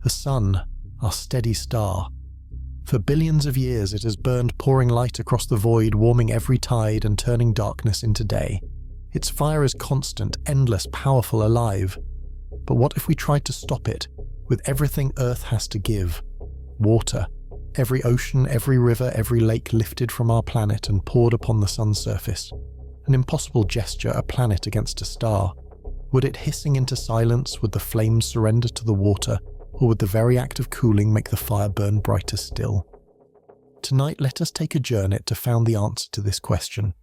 The sun, our steady star. For billions of years it has burned, pouring light across the void, warming every tide and turning darkness into day. Its fire is constant, endless, powerful, alive. But what if we tried to stop it, with everything Earth has to give? Water. Every ocean, every river, every lake lifted from our planet and poured upon the sun's surface. An impossible gesture, a planet against a star. Would it hissing into silence, would the flames surrender to the water, or would the very act of cooling make the fire burn brighter still? Tonight, let us take a journey to find the answer to this question.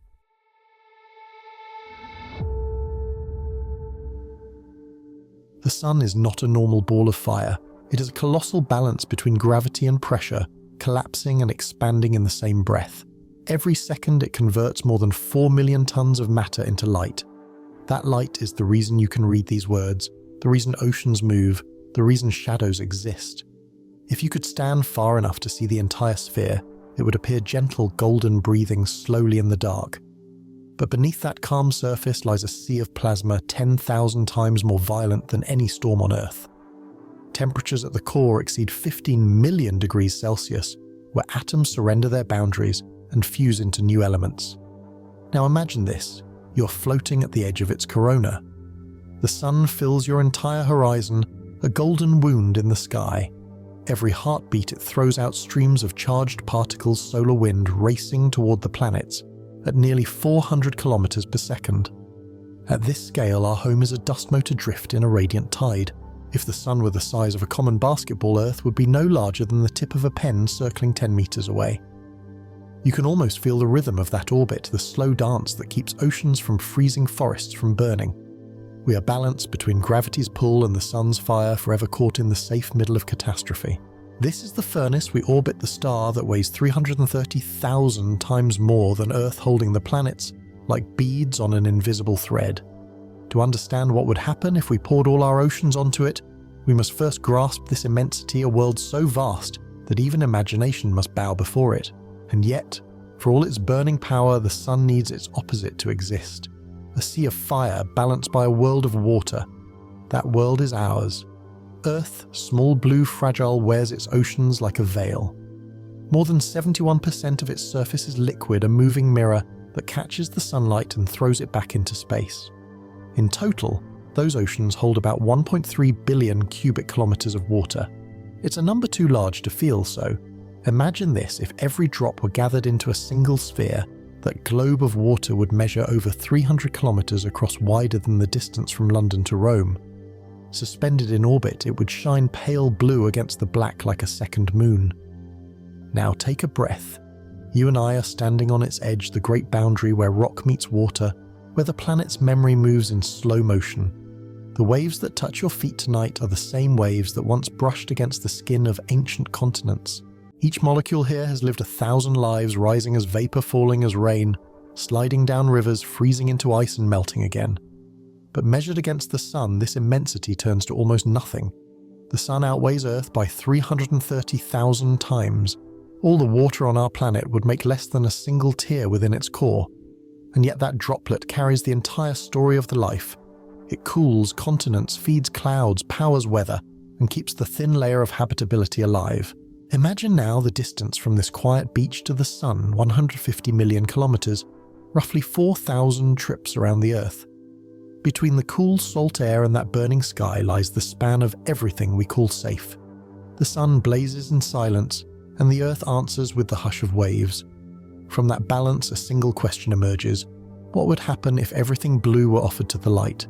The sun is not a normal ball of fire. It is a colossal balance between gravity and pressure, collapsing and expanding in the same breath. Every second it converts more than 4 million tons of matter into light. That light is the reason you can read these words, the reason oceans move, the reason shadows exist. If you could stand far enough to see the entire sphere, it would appear gentle, golden, breathing slowly in the dark. But beneath that calm surface lies a sea of plasma 10,000 times more violent than any storm on Earth. Temperatures at the core exceed 15 million degrees Celsius, where atoms surrender their boundaries and fuse into new elements. Now imagine this, you're floating at the edge of its corona. The sun fills your entire horizon, a golden wound in the sky. Every heartbeat it throws out streams of charged particles, solar wind racing toward the planets at nearly 400 kilometers per second. At this scale, our home is a dust mote adrift in a radiant tide. If the sun were the size of a common basketball, Earth would be no larger than the tip of a pen circling 10 meters away. You can almost feel the rhythm of that orbit, the slow dance that keeps oceans from freezing, forests from burning. We are balanced between gravity's pull and the sun's fire, forever caught in the safe middle of catastrophe. This is the furnace we orbit the star that weighs 330,000 times more than Earth, holding the planets like beads on an invisible thread. To understand what would happen if we poured all our oceans onto it, we must first grasp this immensity, a world so vast that even imagination must bow before it. And yet, for all its burning power, the sun needs its opposite to exist. A sea of fire balanced by a world of water. That world is ours. Earth, small, blue, fragile, wears its oceans like a veil. More than 71% of its surface is liquid, a moving mirror that catches the sunlight and throws it back into space. In total, those oceans hold about 1.3 billion cubic kilometers of water. It's a number too large to feel so. Imagine this: if every drop were gathered into a single sphere, that globe of water would measure over 300 kilometers across, wider than the distance from London to Rome. Suspended in orbit, it would shine pale blue against the black like a second moon. Now take a breath. You and I are standing on its edge, the great boundary where rock meets water, where the planet's memory moves in slow motion. The waves that touch your feet tonight are the same waves that once brushed against the skin of ancient continents. Each molecule here has lived 1,000 lives, rising as vapor, falling as rain, sliding down rivers, freezing into ice and melting again. But measured against the sun, this immensity turns to almost nothing. The sun outweighs Earth by 330,000 times. All the water on our planet would make less than a single tear within its core. And yet that droplet carries the entire story of the life. It cools continents, feeds clouds, powers weather, and keeps the thin layer of habitability alive. Imagine now the distance from this quiet beach to the sun, 150 million kilometers, roughly 4,000 trips around the Earth. Between the cool salt air and that burning sky lies the span of everything we call safe. The sun blazes in silence, and the Earth answers with the hush of waves. From that balance, a single question emerges. What would happen if everything blue were offered to the light?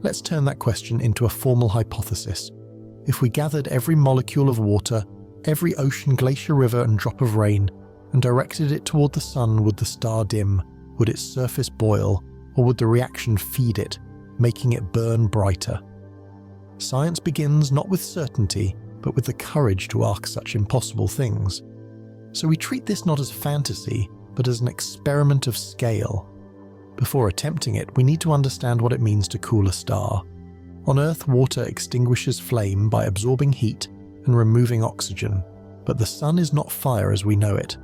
Let's turn that question into a formal hypothesis. If we gathered every molecule of water, every ocean, glacier, river, and drop of rain, and directed it toward the sun, would the star dim? Would its surface boil? Or would the reaction feed it, making it burn brighter? Science begins not with certainty, but with the courage to ask such impossible things. So we treat this not as fantasy, but as an experiment of scale. Before attempting it, we need to understand what it means to cool a star. On Earth, water extinguishes flame by absorbing heat and removing oxygen, but the sun is not fire as we know it.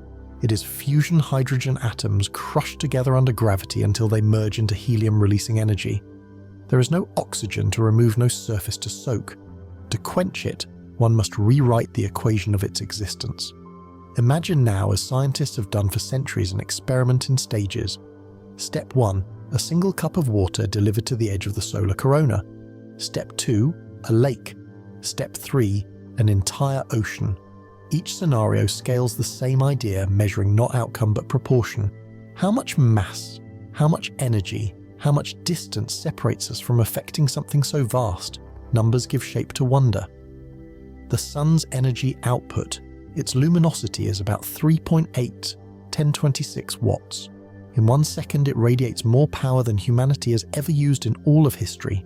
It is fusion hydrogen atoms crushed together under gravity until they merge into helium, releasing energy. There is no oxygen to remove, no surface to soak. To quench it, one must rewrite the equation of its existence. Imagine now, as scientists have done for centuries, an experiment in stages. Step 1, a single cup of water delivered to the edge of the solar corona. Step 2, a lake. Step 3, an entire ocean. Each scenario scales the same idea, measuring not outcome but proportion. How much mass, how much energy, how much distance separates us from affecting something so vast? Numbers give shape to wonder. The sun's energy output, its luminosity, is about 3.8 1026 watts. In 1 second, it radiates more power than humanity has ever used in all of history.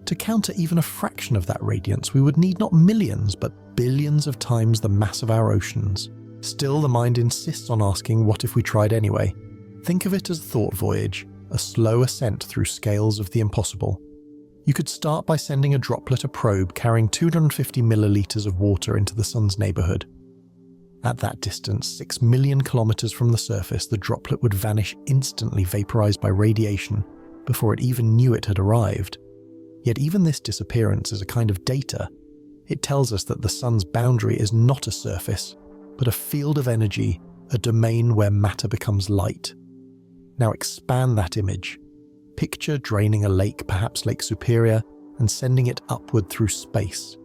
To counter even a fraction of that radiance, we would need not millions, but billions of times the mass of our oceans. Still, the mind insists on asking, what if we tried anyway? Think of it as a thought voyage, a slow ascent through scales of the impossible. You could start by sending a droplet, a probe carrying 250 milliliters of water into the sun's neighborhood. At that distance, 6 million kilometers from the surface, the droplet would vanish instantly, vaporized by radiation, before it even knew it had arrived. Yet even this disappearance is a kind of data. It tells us that the sun's boundary is not a surface, but a field of energy, a domain where matter becomes light. Now expand that image. Picture draining a lake, perhaps Lake Superior, and sending it upward through space.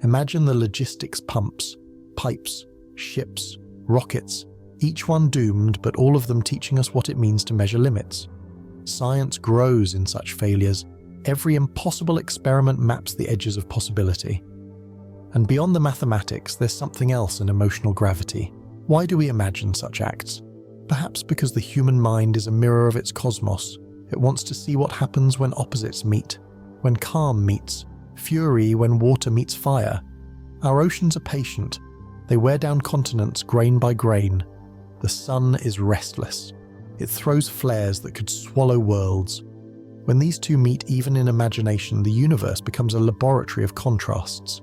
Imagine the logistics: pumps, pipes, ships, rockets, each one doomed, but all of them teaching us what it means to measure limits. Science grows in such failures. Every impossible experiment maps the edges of possibility. And beyond the mathematics, there's something else: an emotional gravity. Why do we imagine such acts? Perhaps because the human mind is a mirror of its cosmos. It wants to see what happens when opposites meet, when calm meets fury, when water meets fire. Our oceans are patient. They wear down continents grain by grain. The sun is restless. It throws flares that could swallow worlds. When these two meet, even in imagination, the universe becomes a laboratory of contrasts.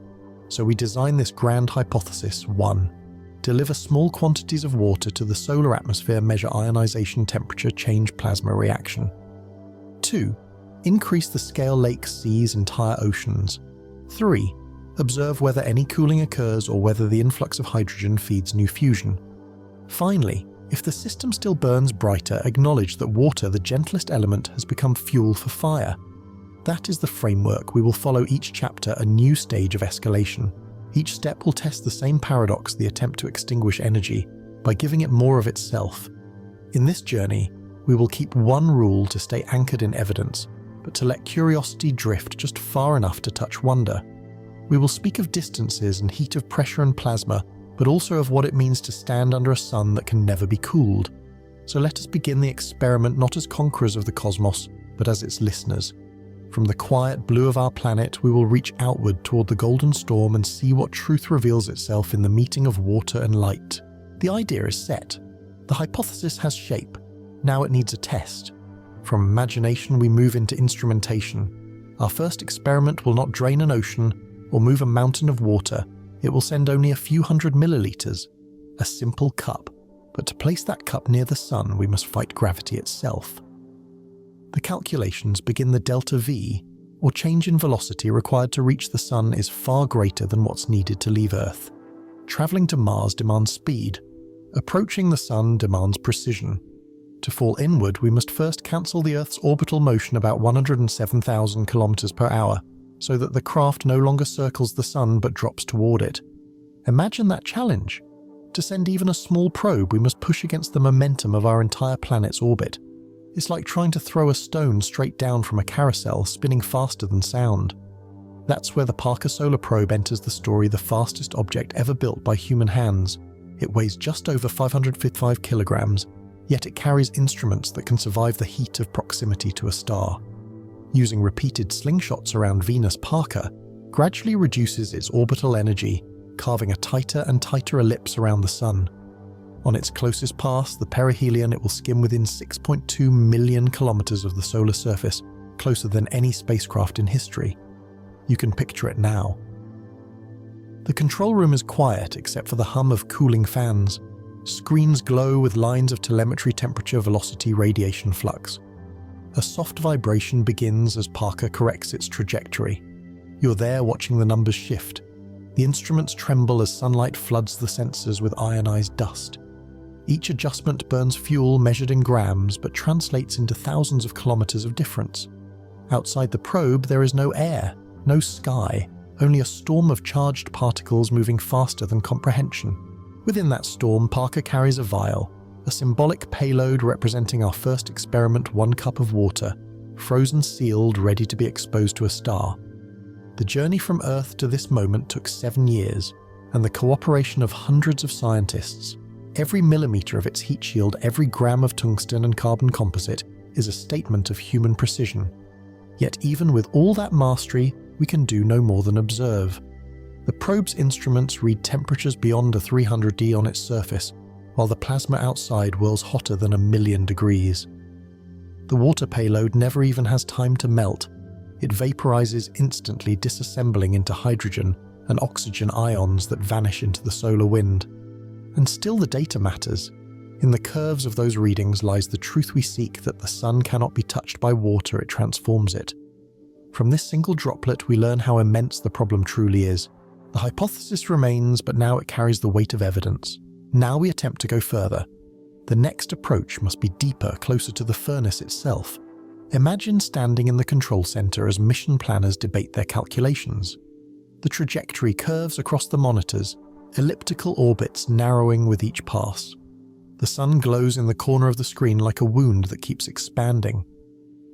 So we design this grand hypothesis: 1. Deliver small quantities of water to the solar atmosphere, measure ionization, temperature change, plasma reaction. 2. Increase the scale: lakes, seas, entire oceans. 3. Observe whether any cooling occurs or whether the influx of hydrogen feeds new fusion. Finally, if the system still burns brighter, acknowledge that water, the gentlest element, has become fuel for fire. That is the framework. We will follow each chapter, a new stage of escalation. Each step will test the same paradox, the attempt to extinguish energy, by giving it more of itself. In this journey, we will keep one rule: to stay anchored in evidence, but to let curiosity drift just far enough to touch wonder. We will speak of distances and heat, of pressure and plasma, but also of what it means to stand under a sun that can never be cooled. So let us begin the experiment not as conquerors of the cosmos, but as its listeners. From the quiet blue of our planet, we will reach outward toward the golden storm and see what truth reveals itself in the meeting of water and light. The idea is set. The hypothesis has shape. Now it needs a test. From imagination, we move into instrumentation. Our first experiment will not drain an ocean or move a mountain of water. It will send only a few hundred milliliters, a simple cup. But to place that cup near the sun, we must fight gravity itself. The calculations begin. The delta V, or change in velocity required to reach the sun, is far greater than what's needed to leave Earth. Traveling to Mars demands speed. Approaching the sun demands precision. To fall inward, we must first cancel the Earth's orbital motion, about 107,000 kilometers per hour, so that the craft no longer circles the sun but drops toward it. Imagine that challenge. To send even a small probe, we must push against the momentum of our entire planet's orbit. It's like trying to throw a stone straight down from a carousel, spinning faster than sound. That's where the Parker Solar Probe enters the story, the fastest object ever built by human hands. It weighs just over 555 kilograms, yet it carries instruments that can survive the heat of proximity to a star. Using repeated slingshots around Venus, Parker gradually reduces its orbital energy, carving a tighter and tighter ellipse around the sun. On its closest pass, the perihelion, it will skim within 6.2 million kilometers of the solar surface, closer than any spacecraft in history. You can picture it now. The control room is quiet except for the hum of cooling fans. Screens glow with lines of telemetry: temperature, velocity, radiation flux. A soft vibration begins as Parker corrects its trajectory. You're there watching the numbers shift. The instruments tremble as sunlight floods the sensors with ionized dust. Each adjustment burns fuel measured in grams but translates into thousands of kilometers of difference. Outside the probe, there is no air, no sky, only a storm of charged particles moving faster than comprehension. Within that storm, Parker carries a vial, a symbolic payload representing our first experiment, 1 cup of water, frozen sealed, ready to be exposed to a star. The journey from Earth to this moment took 7 years, and the cooperation of hundreds of scientists. Every millimeter of its heat shield, every gram of tungsten and carbon composite is a statement of human precision. Yet even with all that mastery, we can do no more than observe. The probe's instruments read temperatures beyond a 300°C on its surface, while the plasma outside whirls hotter than 1,000,000 degrees. The water payload never even has time to melt. It vaporizes instantly, disassembling into hydrogen and oxygen ions that vanish into the solar wind. And still the data matters. In the curves of those readings lies the truth we seek, that the sun cannot be touched by water, it transforms it. From this single droplet, we learn how immense the problem truly is. The hypothesis remains, but now it carries the weight of evidence. Now we attempt to go further. The next approach must be deeper, closer to the furnace itself. Imagine standing in the control center as mission planners debate their calculations. The trajectory curves across the monitors, elliptical orbits narrowing with each pass. The sun glows in the corner of the screen like a wound that keeps expanding.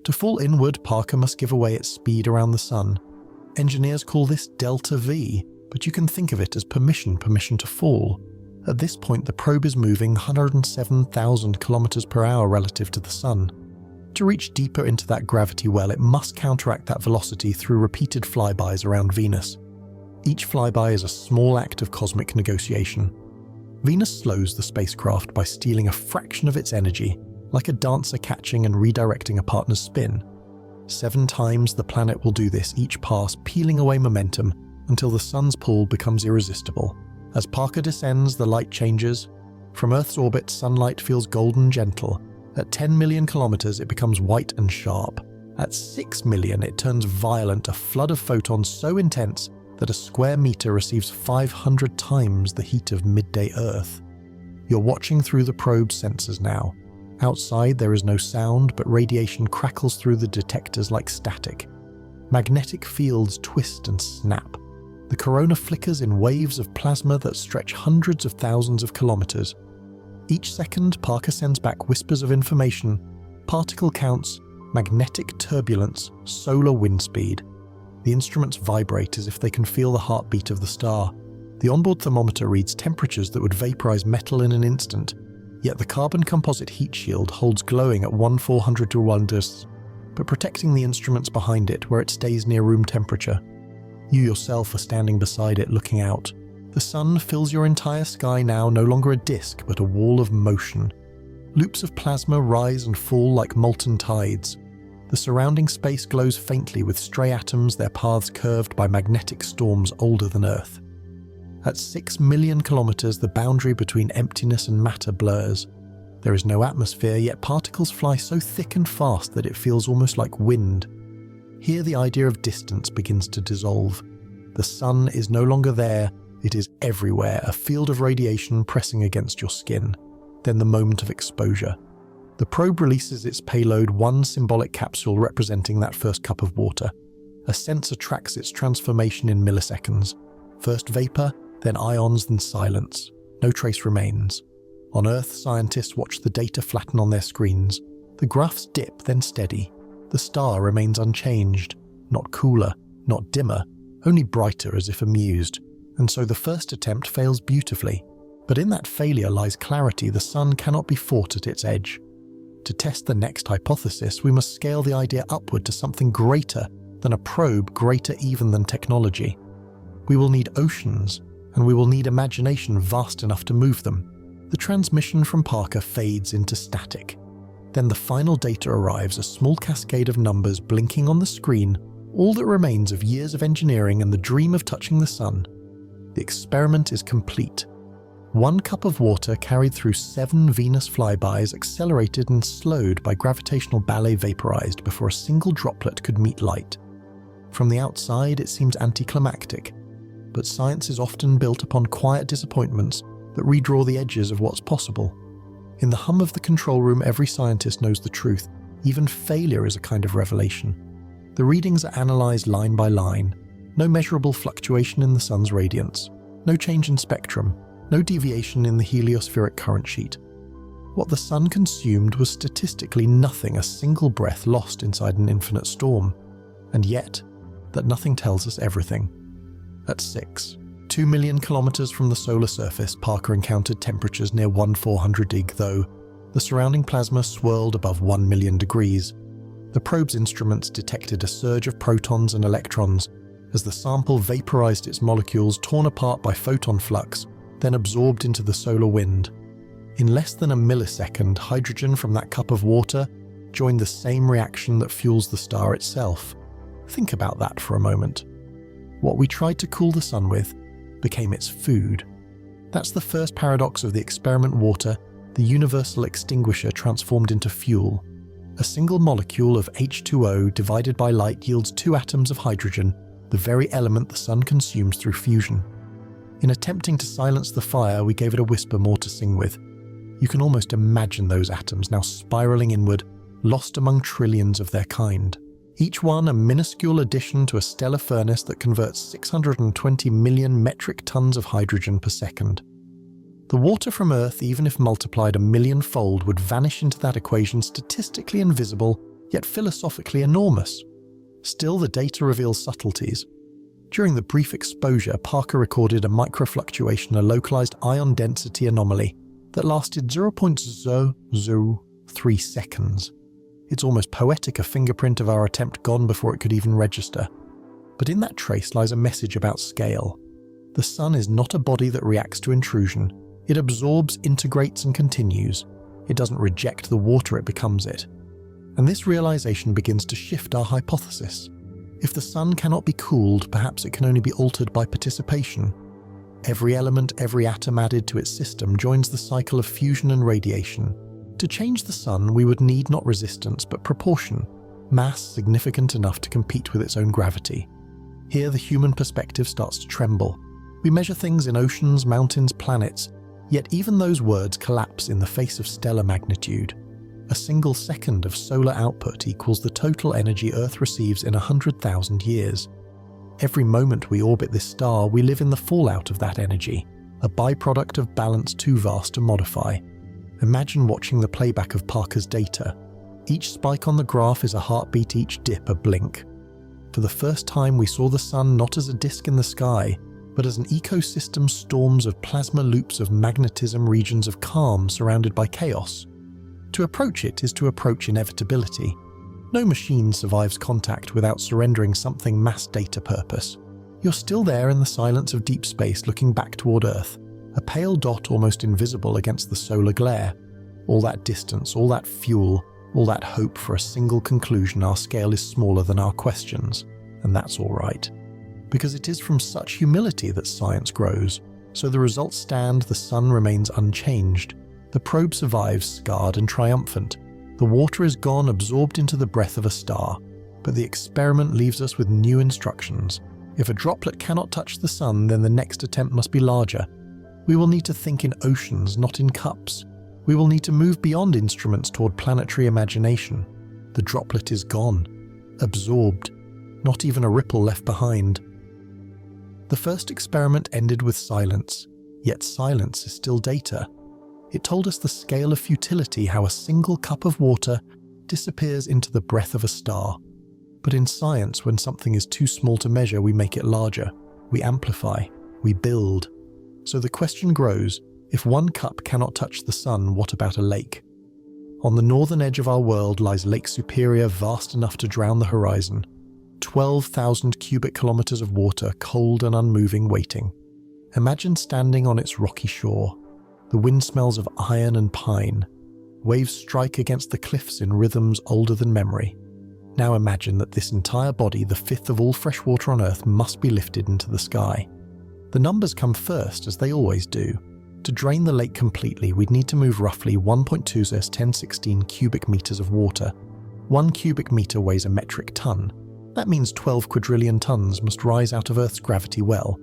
To fall inward, Parker must give away its speed around the sun. Engineers call this delta V, but you can think of it as permission to fall. At this point, the probe is moving 107,000 kilometers per hour relative to the sun. To reach deeper into that gravity well, it must counteract that velocity through repeated flybys around Venus. Each flyby is a small act of cosmic negotiation. Venus slows the spacecraft by stealing a fraction of its energy, like a dancer catching and redirecting a partner's spin. 7 times the planet will do this, each pass peeling away momentum until the sun's pull becomes irresistible. As Parker descends, the light changes. From Earth's orbit, sunlight feels golden gentle. At 10 million kilometers, it becomes white and sharp. At 6 million, it turns violent, a flood of photons so intense that a square meter receives 500 times the heat of midday Earth. You're watching through the probe's sensors now. Outside, there is no sound, but radiation crackles through the detectors like static. Magnetic fields twist and snap. The corona flickers in waves of plasma that stretch hundreds of thousands of kilometers. Each second, Parker sends back whispers of information, particle counts, magnetic turbulence, solar wind speed. The instruments vibrate as if they can feel the heartbeat of the star. The onboard thermometer reads temperatures that would vaporize metal in an instant, yet the carbon composite heat shield holds glowing at 1/400 to 1°C, but protecting the instruments behind it where it stays near room temperature. You yourself are standing beside it, looking out. The sun fills your entire sky now, no longer a disk, but a wall of motion. Loops of plasma rise and fall like molten tides. The surrounding space glows faintly with stray atoms, their paths curved by magnetic storms older than Earth. At 6 million kilometers, the boundary between emptiness and matter blurs. There is no atmosphere, yet particles fly so thick and fast that it feels almost like wind. Here the idea of distance begins to dissolve. The sun is no longer there, it is everywhere, a field of radiation pressing against your skin. Then the moment of exposure. The probe releases its payload, one symbolic capsule representing that first cup of water. A sensor tracks its transformation in milliseconds. First vapor, then ions, then silence. No trace remains. On Earth, scientists watch the data flatten on their screens. The graphs dip, then steady. The star remains unchanged, not cooler, not dimmer, only brighter as if amused. And so the first attempt fails beautifully. But in that failure lies clarity. The sun cannot be fought at its edge. To test the next hypothesis, we must scale the idea upward to something greater than a probe, greater even than technology. We will need oceans, and we will need imagination vast enough to move them. The transmission from Parker fades into static. Then the final data arrives, a small cascade of numbers blinking on the screen, all that remains of years of engineering and the dream of touching the sun. The experiment is complete. 1 cup of water carried through 7 Venus flybys, accelerated and slowed by gravitational ballet, vaporized before a single droplet could meet light. From the outside, it seemed anticlimactic. but science is often built upon quiet disappointments that redraw the edges of what's possible. In the hum of the control room, every scientist knows the truth. Even failure is a kind of revelation. The readings are analysed line by line. No measurable fluctuation in the sun's radiance. No change in spectrum. No deviation in the heliospheric current sheet. What the sun consumed was statistically nothing, a single breath lost inside an infinite storm. And yet, that nothing tells us everything. At 2 million kilometers from the solar surface, Parker encountered temperatures near 1400 ig, though the surrounding plasma swirled above 1 million degrees. The probe's instruments detected a surge of protons and electrons as the sample vaporized its molecules, torn apart by photon flux, then absorbed into the solar wind. In less than a millisecond, hydrogen from that cup of water joined the same reaction that fuels the star itself. Think about that for a moment. What we tried to cool the sun with became its food. That's the first paradox of the experiment water, the universal extinguisher transformed into fuel. A single molecule of H2O divided by light yields 2 atoms of hydrogen, the very element the sun consumes through fusion. In attempting to silence the fire, we gave it a whisper more to sing with. You can almost imagine those atoms now spiraling inward, lost among trillions of their kind. Each one a minuscule addition to a stellar furnace that converts 620 million metric tons of hydrogen per second. The water from Earth, even if multiplied a millionfold, would vanish into that equation, statistically invisible, yet philosophically enormous. Still, the data reveals subtleties. During the brief exposure, Parker recorded a microfluctuation, a localized ion density anomaly that lasted 0.003 seconds. It's almost poetic, a fingerprint of our attempt gone before it could even register. But in that trace lies a message about scale. The sun is not a body that reacts to intrusion. It absorbs, integrates, and continues. It doesn't reject the water, it becomes it. And this realization begins to shift our hypothesis. If the sun cannot be cooled, perhaps it can only be altered by participation. Every element, every atom added to its system joins the cycle of fusion and radiation. To change the sun, we would need not resistance, but proportion, mass significant enough to compete with its own gravity. Here the human perspective starts to tremble. We measure things in oceans, mountains, planets, yet even those words collapse in the face of stellar magnitude. A single second of solar output equals the total energy Earth receives in 100,000 years. Every moment we orbit this star, we live in the fallout of that energy, a byproduct of balance too vast to modify. Imagine watching the playback of Parker's data. Each spike on the graph is a heartbeat, each dip a blink. For the first time, we saw the sun not as a disk in the sky, but as an ecosystem, storms of plasma, loops of magnetism, regions of calm surrounded by chaos. To approach it is to approach inevitability. No machine survives contact without surrendering something mass data purpose. You're still there in the silence of deep space, looking back toward Earth, a pale dot almost invisible against the solar glare. All that distance, all that fuel, all that hope for a single conclusion. Our scale is smaller than our questions, and that's all right. Because it is from such humility that science grows. So the results stand, the sun remains unchanged. The probe survives, scarred and triumphant. The water is gone, absorbed into the breath of a star. But the experiment leaves us with new instructions. If a droplet cannot touch the sun, then the next attempt must be larger. We will need to think in oceans, not in cups. We will need to move beyond instruments toward planetary imagination. The droplet is gone, absorbed, not even a ripple left behind. The first experiment ended with silence, yet silence is still data. It told us the scale of futility, how a single cup of water disappears into the breath of a star. But in science, when something is too small to measure, we make it larger. We amplify. We build. So the question grows, if one cup cannot touch the sun, what about a lake? On the northern edge of our world lies Lake Superior, vast enough to drown the horizon. 12,000 cubic kilometers of water, cold and unmoving, waiting. Imagine standing on its rocky shore. The wind smells of iron and pine. Waves strike against the cliffs in rhythms older than memory. Now imagine that this entire body, the fifth of all fresh water on Earth, must be lifted into the sky. The numbers come first, as they always do. To drain the lake completely, we'd need to move roughly 1.2 x 1016 cubic meters of water. 1 cubic meter weighs a metric ton. That means 12 quadrillion tons must rise out of Earth's gravity well.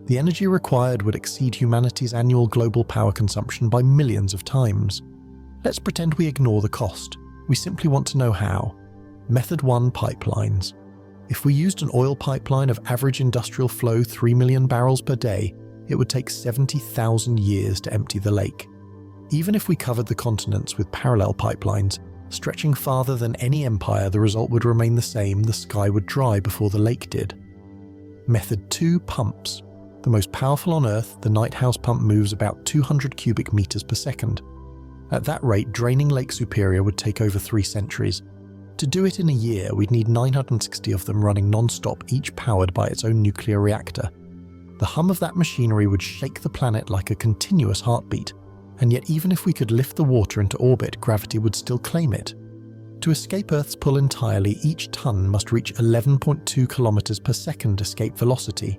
The energy required would exceed humanity's annual global power consumption by millions of times. Let's pretend we ignore the cost. We simply want to know how. Method 1: pipelines. If we used an oil pipeline of average industrial flow 3 million barrels per day, it would take 70,000 years to empty the lake. Even if we covered the continents with parallel pipelines, stretching farther than any empire, the result would remain the same: the sky would dry before the lake did. Method 2: pumps. The most powerful on Earth, the Nighthouse pump moves about 200 cubic meters per second. At that rate, draining Lake Superior would take over 3 centuries. To do it in a year, we'd need 960 of them running non-stop, each powered by its own nuclear reactor. The hum of that machinery would shake the planet like a continuous heartbeat, and yet even if we could lift the water into orbit, gravity would still claim it. To escape Earth's pull entirely, each ton must reach 11.2 kilometers per second escape velocity.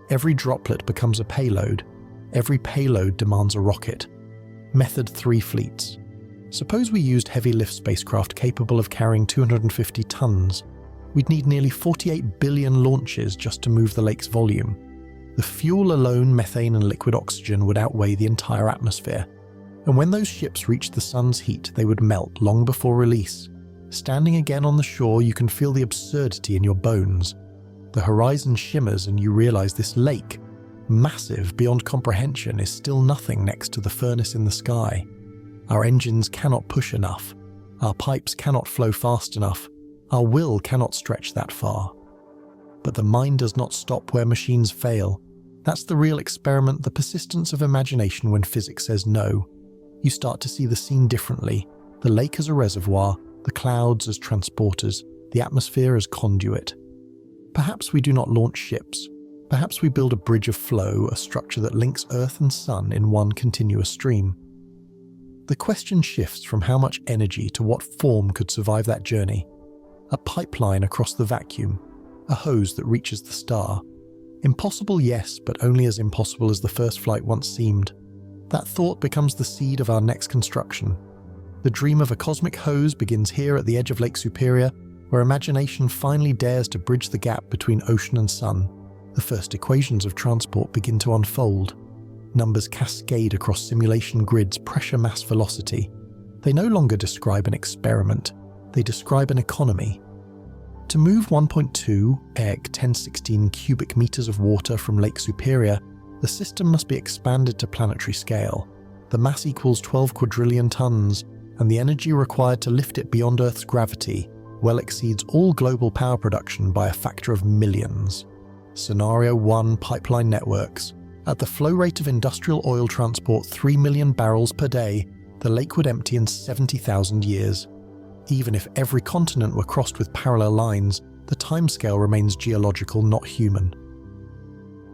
Every droplet becomes a payload. Every payload demands a rocket. Method 3: fleets. Suppose we used heavy lift spacecraft capable of carrying 250 tons. We'd need nearly 48 billion launches just to move the lake's volume. The fuel alone, methane and liquid oxygen, would outweigh the entire atmosphere. And when those ships reached the sun's heat, they would melt long before release. Standing again on the shore, you can feel the absurdity in your bones. The horizon shimmers and you realize this lake, massive beyond comprehension, is still nothing next to the furnace in the sky. Our engines cannot push enough. Our pipes cannot flow fast enough. Our will cannot stretch that far. But the mind does not stop where machines fail. That's the real experiment, the persistence of imagination when physics says no. You start to see the scene differently. The lake as a reservoir, the clouds as transporters, the atmosphere as conduit. Perhaps we do not launch ships. Perhaps we build a bridge of flow, a structure that links Earth and Sun in one continuous stream. The question shifts from how much energy to what form could survive that journey. A pipeline across the vacuum, a hose that reaches the star. Impossible, yes, but only as impossible as the first flight once seemed. That thought becomes the seed of our next construction. The dream of a cosmic hose begins here at the edge of Lake Superior, where imagination finally dares to bridge the gap between ocean and sun. The first equations of transport begin to unfold. Numbers cascade across simulation grids, pressure, mass, velocity. They no longer describe an experiment, they describe an economy. To move 1.2 1016 cubic meters of water from Lake Superior, the system must be expanded to planetary scale. The mass equals 12 quadrillion tons, and the energy required to lift it beyond Earth's gravity well exceeds all global power production by a factor of millions. Scenario 1: pipeline networks. At the flow rate of industrial oil transport 3 million barrels per day, the lake would empty in 70,000 years. Even if every continent were crossed with parallel lines, the timescale remains geological, not human.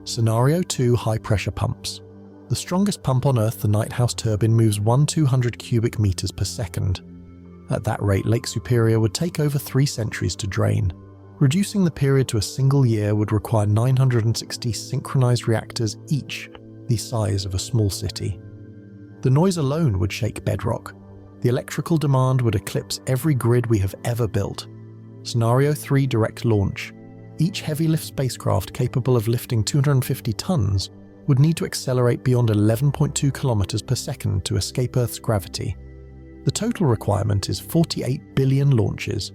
Scenario 2: high-pressure pumps. The strongest pump on Earth, the Nighthouse turbine, moves 1,200 cubic meters per second. At that rate, Lake Superior would take over 3 centuries to drain. Reducing the period to a single year would require 960 synchronized reactors, each the size of a small city. The noise alone would shake bedrock. The electrical demand would eclipse every grid we have ever built. Scenario 3: direct launch. Each heavy lift spacecraft capable of lifting 250 tons would need to accelerate beyond 11.2 kilometers per second to escape Earth's gravity. The total requirement is 48 billion launches.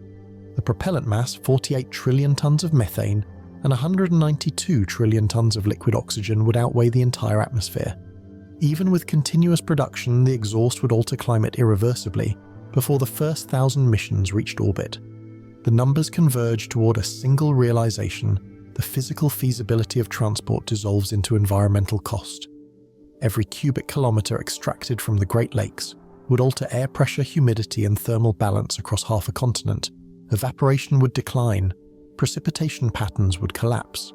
The propellant mass, 48 trillion tons of methane, and 192 trillion tons of liquid oxygen, would outweigh the entire atmosphere. Even with continuous production, the exhaust would alter climate irreversibly before the first 1,000 missions reached orbit. The numbers converge toward a single realization: the physical feasibility of transport dissolves into environmental cost. Every cubic kilometer extracted from the Great Lakes would alter air pressure, humidity, and thermal balance across half a continent. Evaporation would decline, precipitation patterns would collapse.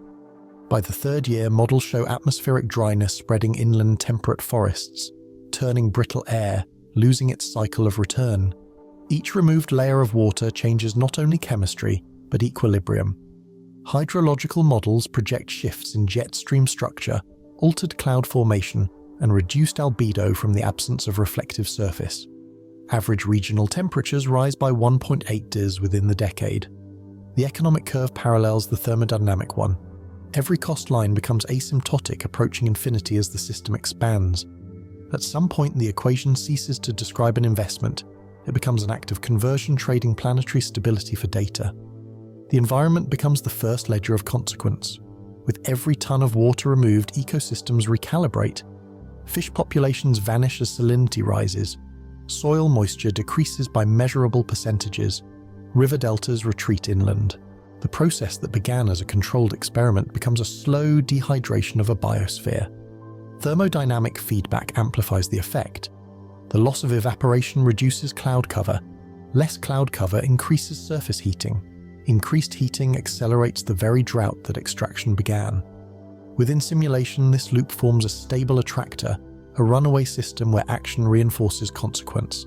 By the 3rd year, models show atmospheric dryness spreading inland temperate forests, turning brittle air, losing its cycle of return. Each removed layer of water changes not only chemistry, but equilibrium. Hydrological models project shifts in jet stream structure, altered cloud formation, and reduced albedo from the absence of reflective surface. Average regional temperatures rise by 1.8 degrees within the decade. The economic curve parallels the thermodynamic one. Every cost line becomes asymptotic, approaching infinity as the system expands. At some point, the equation ceases to describe an investment. It becomes an act of conversion, trading planetary stability for data. The environment becomes the first ledger of consequence. With every ton of water removed, ecosystems recalibrate. Fish populations vanish as salinity rises. Soil moisture decreases by measurable percentages. River deltas retreat inland. The process that began as a controlled experiment becomes a slow dehydration of a biosphere. Thermodynamic feedback amplifies the effect. The loss of evaporation reduces cloud cover. Less cloud cover increases surface heating. Increased heating accelerates the very drought that extraction began. Within simulation, this loop forms a stable attractor, a runaway system where action reinforces consequence.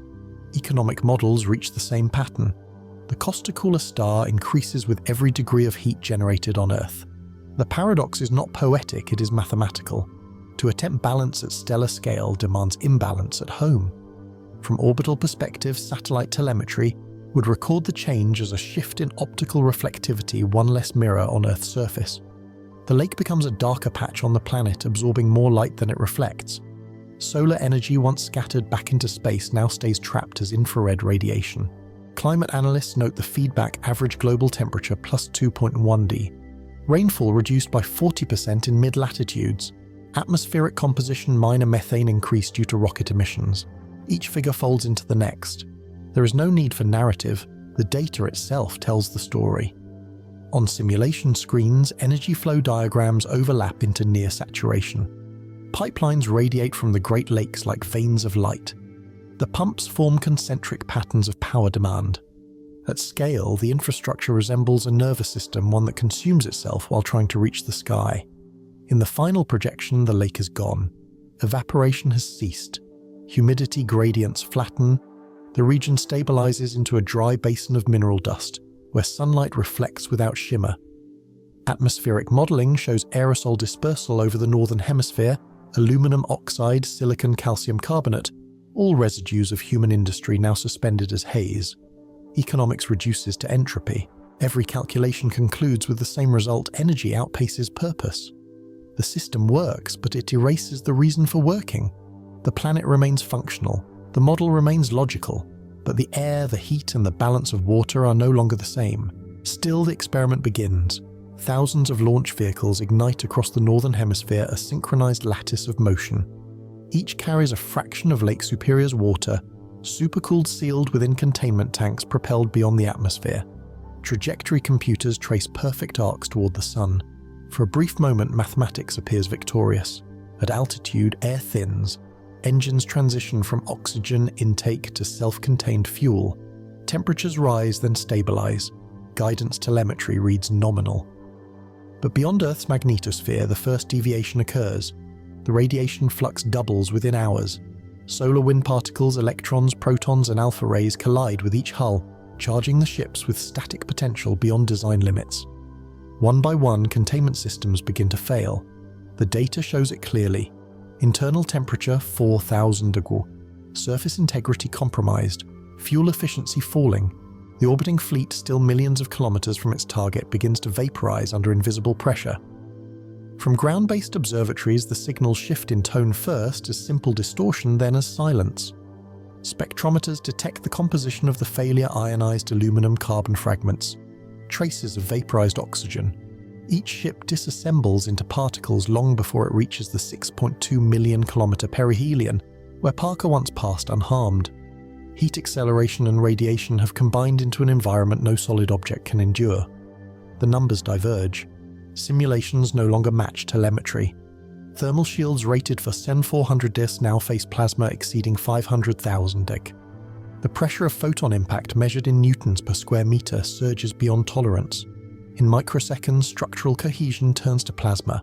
Economic models reach the same pattern. The cost to cool a star increases with every degree of heat generated on Earth. The paradox is not poetic, it is mathematical. To attempt balance at stellar scale demands imbalance at home. From orbital perspective, satellite telemetry would record the change as a shift in optical reflectivity, one less mirror on Earth's surface. The lake becomes a darker patch on the planet, absorbing more light than it reflects. Solar energy, once scattered back into space, now stays trapped as infrared radiation. Climate analysts note the feedback: average global temperature plus 2.1°. Rainfall reduced by 40% in mid-latitudes. Atmospheric composition: minor methane increase due to rocket emissions. Each figure folds into the next. There is no need for narrative, the data itself tells the story. On simulation screens, energy flow diagrams overlap into near saturation. Pipelines radiate from the Great Lakes like veins of light. The pumps form concentric patterns of power demand. At scale, the infrastructure resembles a nervous system, one that consumes itself while trying to reach the sky. In the final projection, the lake is gone. Evaporation has ceased. Humidity gradients flatten. The region stabilizes into a dry basin of mineral dust, where sunlight reflects without shimmer. Atmospheric modeling shows aerosol dispersal over the northern hemisphere, aluminum oxide, silicon, calcium carbonate, all residues of human industry now suspended as haze. Economics reduces to entropy. Every calculation concludes with the same result: energy outpaces purpose. The system works, but it erases the reason for working. The planet remains functional. The model remains logical, but the air, the heat, and the balance of water are no longer the same. Still, the experiment begins. Thousands of launch vehicles ignite across the northern hemisphere, a synchronized lattice of motion. Each carries a fraction of Lake Superior's water, supercooled, sealed within containment tanks propelled beyond the atmosphere. Trajectory computers trace perfect arcs toward the sun. For a brief moment, mathematics appears victorious. At altitude, air thins. Engines transition from oxygen intake to self-contained fuel. Temperatures rise, then stabilize. Guidance telemetry reads nominal. But beyond Earth's magnetosphere, the first deviation occurs. The radiation flux doubles within hours. Solar wind particles, electrons, protons, and alpha rays collide with each hull, charging the ships with static potential beyond design limits. One by one, containment systems begin to fail. The data shows it clearly. Internal temperature 4,000 degrees. Surface integrity compromised. Fuel efficiency falling. The orbiting fleet, still millions of kilometers from its target, begins to vaporize under invisible pressure. From ground-based observatories, the signals shift in tone, first as simple distortion, then as silence. Spectrometers detect the composition of the failure ionized aluminum-carbon fragments, traces of vaporized oxygen. Each ship disassembles into particles long before it reaches the 6.2 million kilometer perihelion, where Parker once passed unharmed. Heat acceleration and radiation have combined into an environment no solid object can endure. The numbers diverge. Simulations no longer match telemetry. Thermal shields rated for CEN 400 dis now face plasma exceeding 500,000 deg. The pressure of photon impact measured in newtons per square meter surges beyond tolerance. In microseconds, structural cohesion turns to plasma.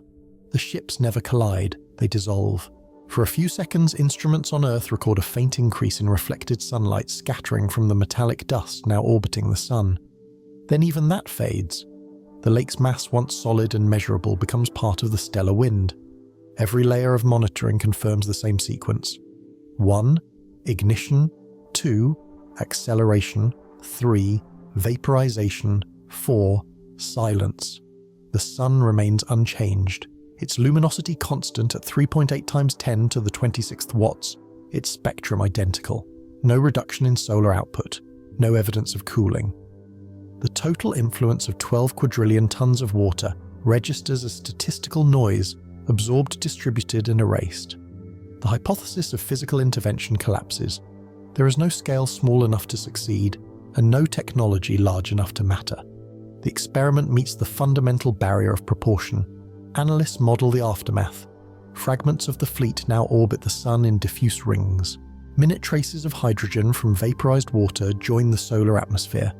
The ships never collide, they dissolve. For a few seconds, instruments on Earth record a faint increase in reflected sunlight scattering from the metallic dust now orbiting the sun. Then even that fades. The lake's mass, once solid and measurable, becomes part of the stellar wind. Every layer of monitoring confirms the same sequence. 1. Ignition. 2. Acceleration. 3. Vaporization. 4. Silence. The sun remains unchanged, its luminosity constant at 3.8 times 10 to the 26th watts, its spectrum identical, no reduction in solar output, no evidence of cooling. The total influence of 12 quadrillion tons of water registers as statistical noise, absorbed, distributed, and erased. The hypothesis of physical intervention collapses. There is no scale small enough to succeed, and no technology large enough to matter. The experiment meets the fundamental barrier of proportion. Analysts model the aftermath. Fragments of the fleet now orbit the sun in diffuse rings. Minute traces of hydrogen from vaporized water join the solar atmosphere.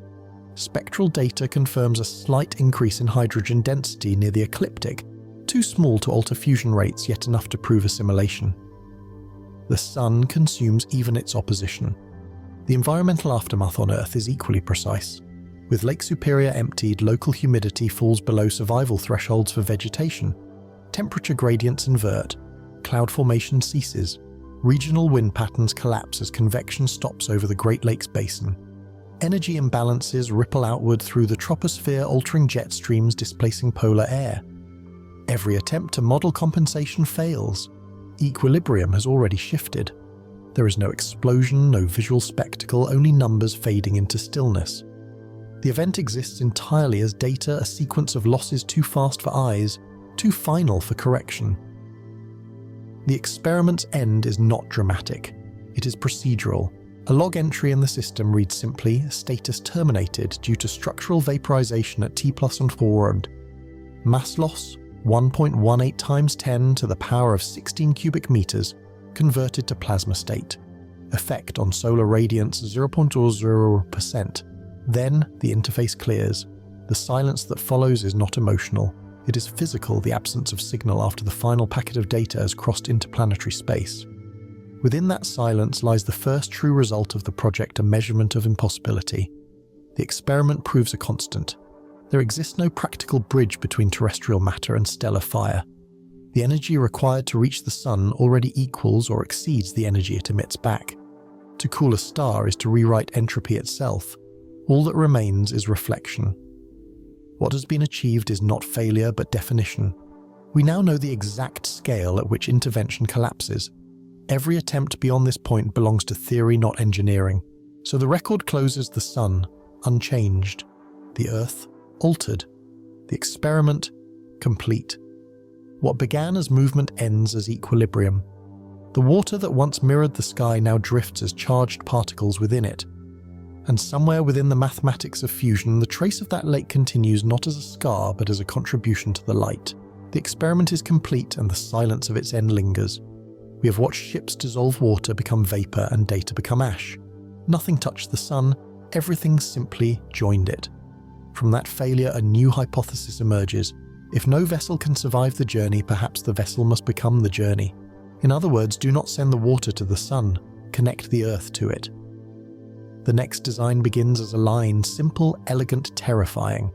Spectral data confirms a slight increase in hydrogen density near the ecliptic, too small to alter fusion rates, yet enough to prove assimilation. The sun consumes even its opposition. The environmental aftermath on Earth is equally precise. With Lake Superior emptied, local humidity falls below survival thresholds for vegetation. Temperature gradients invert. Cloud formation ceases. Regional wind patterns collapse as convection stops over the Great Lakes Basin. Energy imbalances ripple outward through the troposphere, altering jet streams, displacing polar air. Every attempt to model compensation fails. Equilibrium has already shifted. There is no explosion, no visual spectacle, only numbers fading into stillness. The event exists entirely as data, a sequence of losses too fast for eyes, too final for correction. The experiment's end is not dramatic. It is procedural. A log entry in the system reads simply, status terminated due to structural vaporization at T+ and forward. Mass loss, 1.18 times 10 to the power of 16 cubic meters, converted to plasma state. Effect on solar radiance 0.00%. Then the interface clears. The silence that follows is not emotional. It is physical, the absence of signal after the final packet of data has crossed interplanetary space. Within that silence lies the first true result of the project, a measurement of impossibility. The experiment proves a constant. There exists no practical bridge between terrestrial matter and stellar fire. The energy required to reach the sun already equals or exceeds the energy it emits back. To cool a star is to rewrite entropy itself. All that remains is reflection. What has been achieved is not failure but definition. We now know the exact scale at which intervention collapses. Every attempt beyond this point belongs to theory, not engineering. So the record closes: the sun, unchanged. The Earth, altered. The experiment, complete. What began as movement ends as equilibrium. The water that once mirrored the sky now drifts as charged particles within it. And somewhere within the mathematics of fusion, the trace of that lake continues not as a scar but as a contribution to the light. The experiment is complete and the silence of its end lingers. We have watched ships dissolve water become vapor and data become ash. Nothing touched the sun, everything simply joined it. From that failure, a new hypothesis emerges. If no vessel can survive the journey, perhaps the vessel must become the journey. In other words, do not send the water to the sun, connect the Earth to it. The next design begins as a line, simple, elegant, terrifying.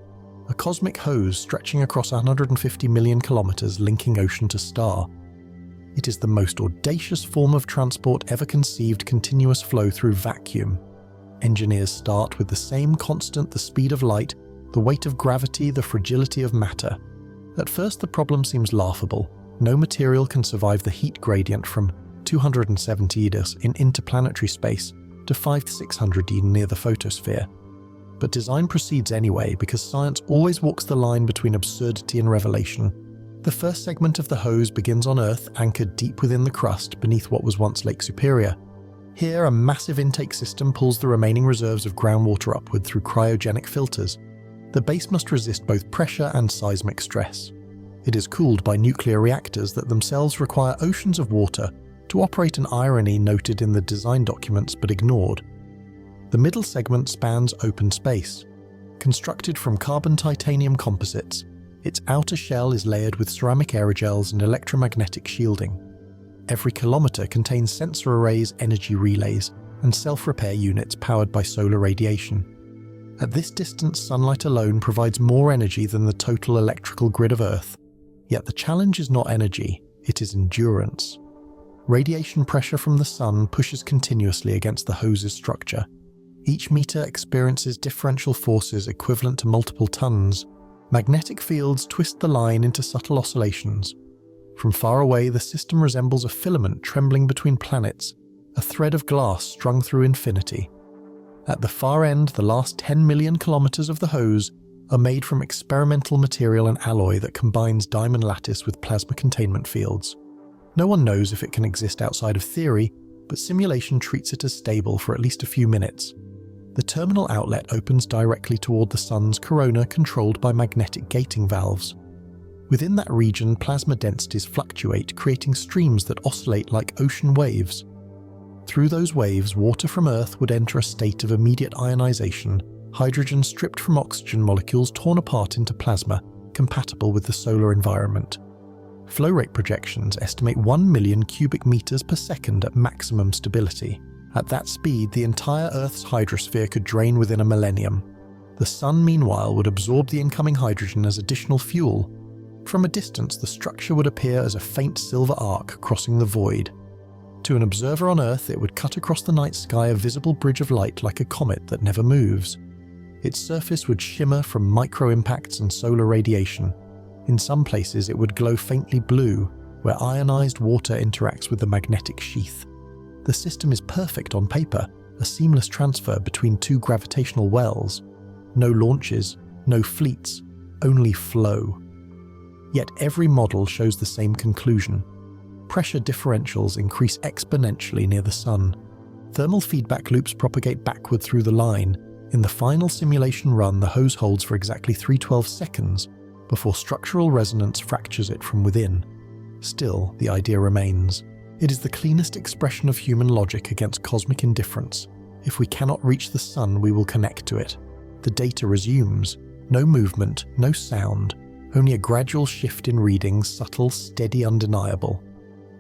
A cosmic hose stretching across 150 million kilometers linking ocean to star. It is the most audacious form of transport ever conceived, continuous flow through vacuum. Engineers start with the same constant, the speed of light, the weight of gravity, the fragility of matter. At first the problem seems laughable. No material can survive the heat gradient from 270 EDUS in interplanetary space to 500-600 EDUS near the photosphere. But design proceeds anyway because science always walks the line between absurdity and revelation. The first segment of the hose begins on Earth, anchored deep within the crust beneath what was once Lake Superior. Here, a massive intake system pulls the remaining reserves of groundwater upward through cryogenic filters. The base must resist both pressure and seismic stress. It is cooled by nuclear reactors that themselves require oceans of water to operate, an irony noted in the design documents but ignored. The middle segment spans open space. Constructed from carbon-titanium composites, its outer shell is layered with ceramic aerogels and electromagnetic shielding. Every kilometer contains sensor arrays, energy relays, and self-repair units powered by solar radiation. At this distance, sunlight alone provides more energy than the total electrical grid of Earth. Yet the challenge is not energy, it is endurance. Radiation pressure from the sun pushes continuously against the hose's structure. Each meter experiences differential forces equivalent to multiple tons. Magnetic fields twist the line into subtle oscillations. From far away, the system resembles a filament trembling between planets, a thread of glass strung through infinity. At the far end, the last 10 million kilometers of the hose are made from experimental material and alloy that combines diamond lattice with plasma containment fields. No one knows if it can exist outside of theory, but simulation treats it as stable for at least a few minutes. The terminal outlet opens directly toward the Sun's corona, controlled by magnetic gating valves. Within that region, plasma densities fluctuate, creating streams that oscillate like ocean waves. Through those waves, water from Earth would enter a state of immediate ionization, hydrogen stripped from oxygen molecules torn apart into plasma, compatible with the solar environment. Flow rate projections estimate 1 million cubic meters per second at maximum stability. At that speed, the entire Earth's hydrosphere could drain within a millennium. The Sun, meanwhile, would absorb the incoming hydrogen as additional fuel. From a distance, the structure would appear as a faint silver arc crossing the void. To an observer on Earth, it would cut across the night sky a visible bridge of light like a comet that never moves. Its surface would shimmer from micro-impacts and solar radiation. In some places, it would glow faintly blue, where ionized water interacts with the magnetic sheath. The system is perfect on paper, a seamless transfer between two gravitational wells. No launches, no fleets, only flow. Yet every model shows the same conclusion. Pressure differentials increase exponentially near the Sun. Thermal feedback loops propagate backward through the line. In the final simulation run, the hose holds for exactly 312 seconds before structural resonance fractures it from within. Still, the idea remains. It is the cleanest expression of human logic against cosmic indifference. If we cannot reach the Sun, we will connect to it. The data resumes. No movement, no sound, only a gradual shift in readings, subtle, steady, undeniable.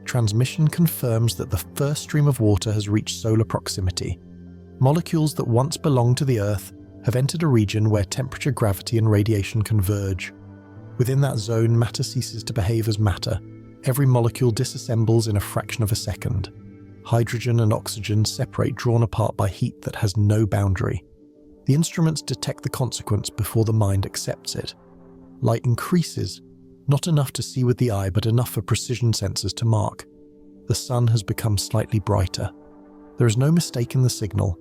Transmission confirms that the first stream of water has reached solar proximity. Molecules that once belonged to the Earth have entered a region where temperature, gravity, and radiation converge. Within that zone, matter ceases to behave as matter. Every molecule disassembles in a fraction of a second. Hydrogen and oxygen separate, drawn apart by heat that has no boundary. The instruments detect the consequence before the mind accepts it. Light increases, not enough to see with the eye, but enough for precision sensors to mark. The Sun has become slightly brighter. There is no mistaking the signal.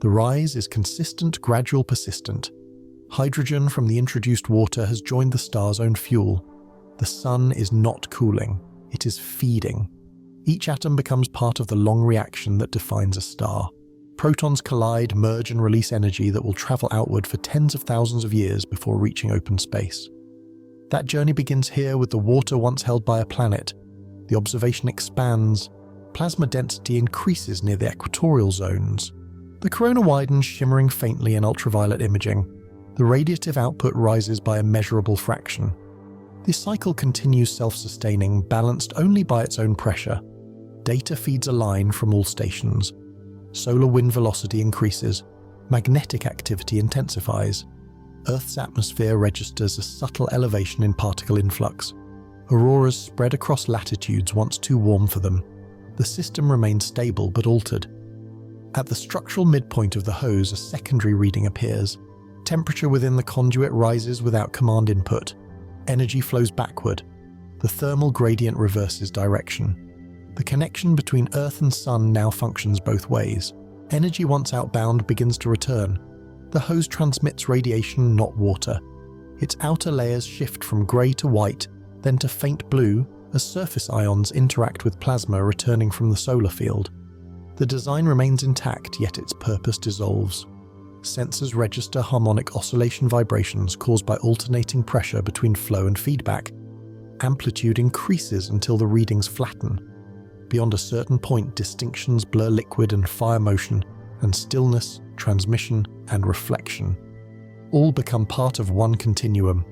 The rise is consistent, gradual, persistent. Hydrogen from the introduced water has joined the star's own fuel. The Sun is not cooling, it is feeding. Each atom becomes part of the long reaction that defines a star. Protons collide, merge, and release energy that will travel outward for tens of thousands of years before reaching open space. That journey begins here with the water once held by a planet. The observation expands. Plasma density increases near the equatorial zones. The corona widens, shimmering faintly in ultraviolet imaging. The radiative output rises by a measurable fraction. This cycle continues self-sustaining, balanced only by its own pressure. Data feeds a line from all stations. Solar wind velocity increases. Magnetic activity intensifies. Earth's atmosphere registers a subtle elevation in particle influx. Auroras spread across latitudes once too warm for them. The system remains stable but altered. At the structural midpoint of the hose, a secondary reading appears. Temperature within the conduit rises without command input. Energy flows backward. The thermal gradient reverses direction. The connection between Earth and Sun now functions both ways. Energy once outbound begins to return. The hose transmits radiation, not water. Its outer layers shift from grey to white, then to faint blue, as surface ions interact with plasma returning from the solar field. The design remains intact, yet its purpose dissolves. Sensors register harmonic oscillation vibrations caused by alternating pressure between flow and feedback. Amplitude increases until the readings flatten. Beyond a certain point, distinctions blur liquid and fire motion, and stillness, transmission, and reflection all become part of one continuum.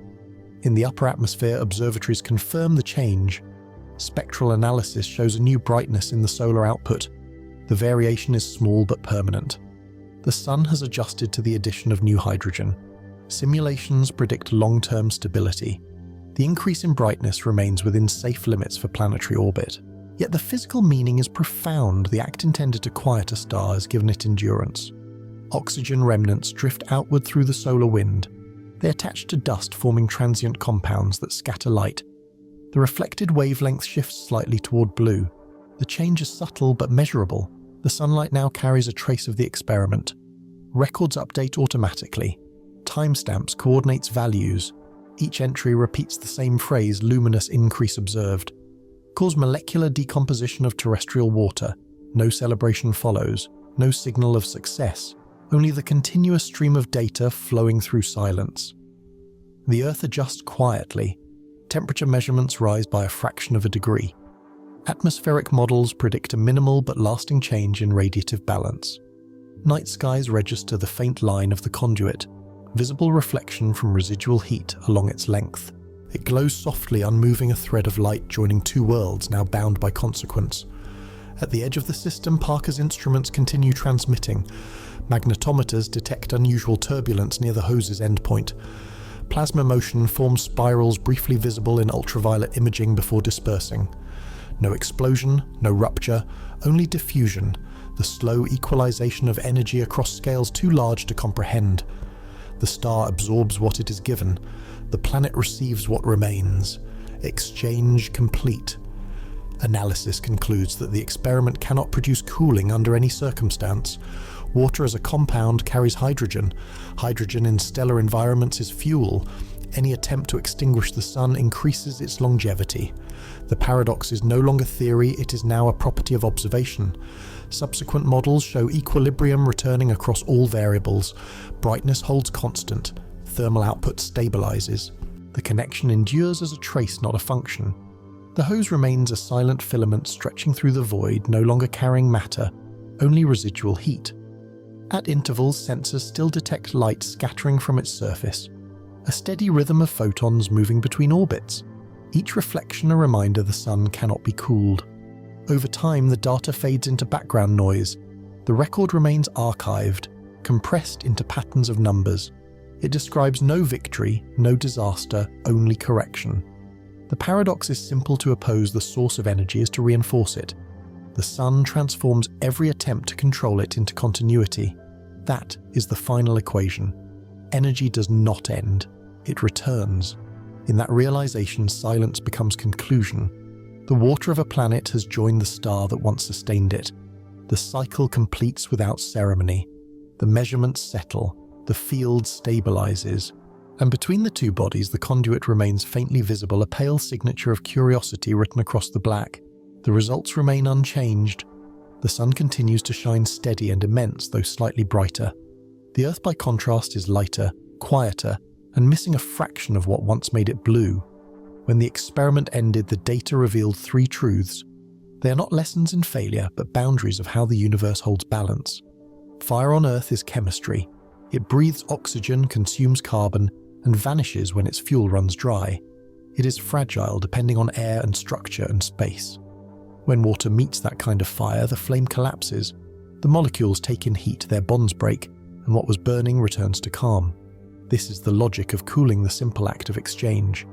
In the upper atmosphere, observatories confirm the change. Spectral analysis shows a new brightness in the solar output. The variation is small but permanent. The Sun has adjusted to the addition of new hydrogen. Simulations predict long-term stability. The increase in brightness remains within safe limits for planetary orbit. Yet the physical meaning is profound. The act intended to quiet a star has given it endurance. Oxygen remnants drift outward through the solar wind. They attach to dust, forming transient compounds that scatter light. The reflected wavelength shifts slightly toward blue. The change is subtle but measurable. The sunlight now carries a trace of the experiment. Records update automatically. Timestamps coordinates values. Each entry repeats the same phrase, luminous increase observed. Cause molecular decomposition of terrestrial water. No celebration follows. No signal of success. Only the continuous stream of data flowing through silence. The Earth adjusts quietly. Temperature measurements rise by a fraction of a degree. Atmospheric models predict a minimal but lasting change in radiative balance. Night skies register the faint line of the conduit, visible reflection from residual heat along its length. It glows softly, unmoving, a thread of light joining two worlds now bound by consequence. At the edge of the system, Parker's instruments continue transmitting. Magnetometers detect unusual turbulence near the hose's endpoint. Plasma motion forms spirals briefly visible in ultraviolet imaging before dispersing. No explosion, no rupture, only diffusion, the slow equalization of energy across scales too large to comprehend. The star absorbs what it is given. The planet receives what remains. Exchange complete. Analysis concludes that the experiment cannot produce cooling under any circumstance. Water as a compound carries hydrogen. Hydrogen in stellar environments is fuel. Any attempt to extinguish the sun increases its longevity. The paradox is no longer theory, it is now a property of observation. Subsequent models show equilibrium returning across all variables. Brightness holds constant. Thermal output stabilizes. The connection endures as a trace, not a function. The hose remains a silent filament stretching through the void, no longer carrying matter, only residual heat. At intervals, sensors still detect light scattering from its surface. A steady rhythm of photons moving between orbits. Each reflection a reminder the sun cannot be cooled. Over time, the data fades into background noise. The record remains archived, compressed into patterns of numbers. It describes no victory, no disaster, only correction. The paradox is simple to oppose the source of energy is to reinforce it. The sun transforms every attempt to control it into continuity. That is the final equation. Energy does not end. It returns. In that realization, silence becomes conclusion. The water of a planet has joined the star that once sustained it. The cycle completes without ceremony. The measurements settle. The field stabilizes. And between the two bodies, the conduit remains faintly visible, a pale signature of curiosity written across the black. The results remain unchanged. The sun continues to shine steady and immense, though slightly brighter. The Earth, by contrast, is lighter, quieter, and missing a fraction of what once made it blue. When the experiment ended, the data revealed three truths. They are not lessons in failure, but boundaries of how the universe holds balance. Fire on Earth is chemistry. It breathes oxygen, consumes carbon, and vanishes when its fuel runs dry. It is fragile, depending on air and structure and space. When water meets that kind of fire, the flame collapses. The molecules take in heat, their bonds break, and what was burning returns to calm. This is the logic of cooling, the simple act of exchange.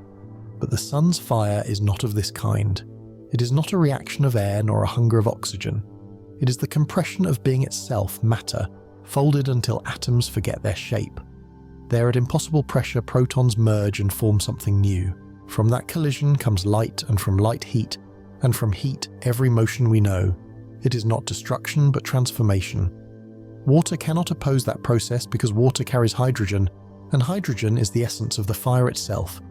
But the sun's fire is not of this kind. It is not a reaction of air nor a hunger of oxygen. It is the compression of being itself, matter, folded until atoms forget their shape. There, at impossible pressure, protons merge and form something new. From that collision comes light, and from light heat, and from heat every motion we know. It is not destruction, but transformation. Water cannot oppose that process because water carries hydrogen, and hydrogen is the essence of the fire itself.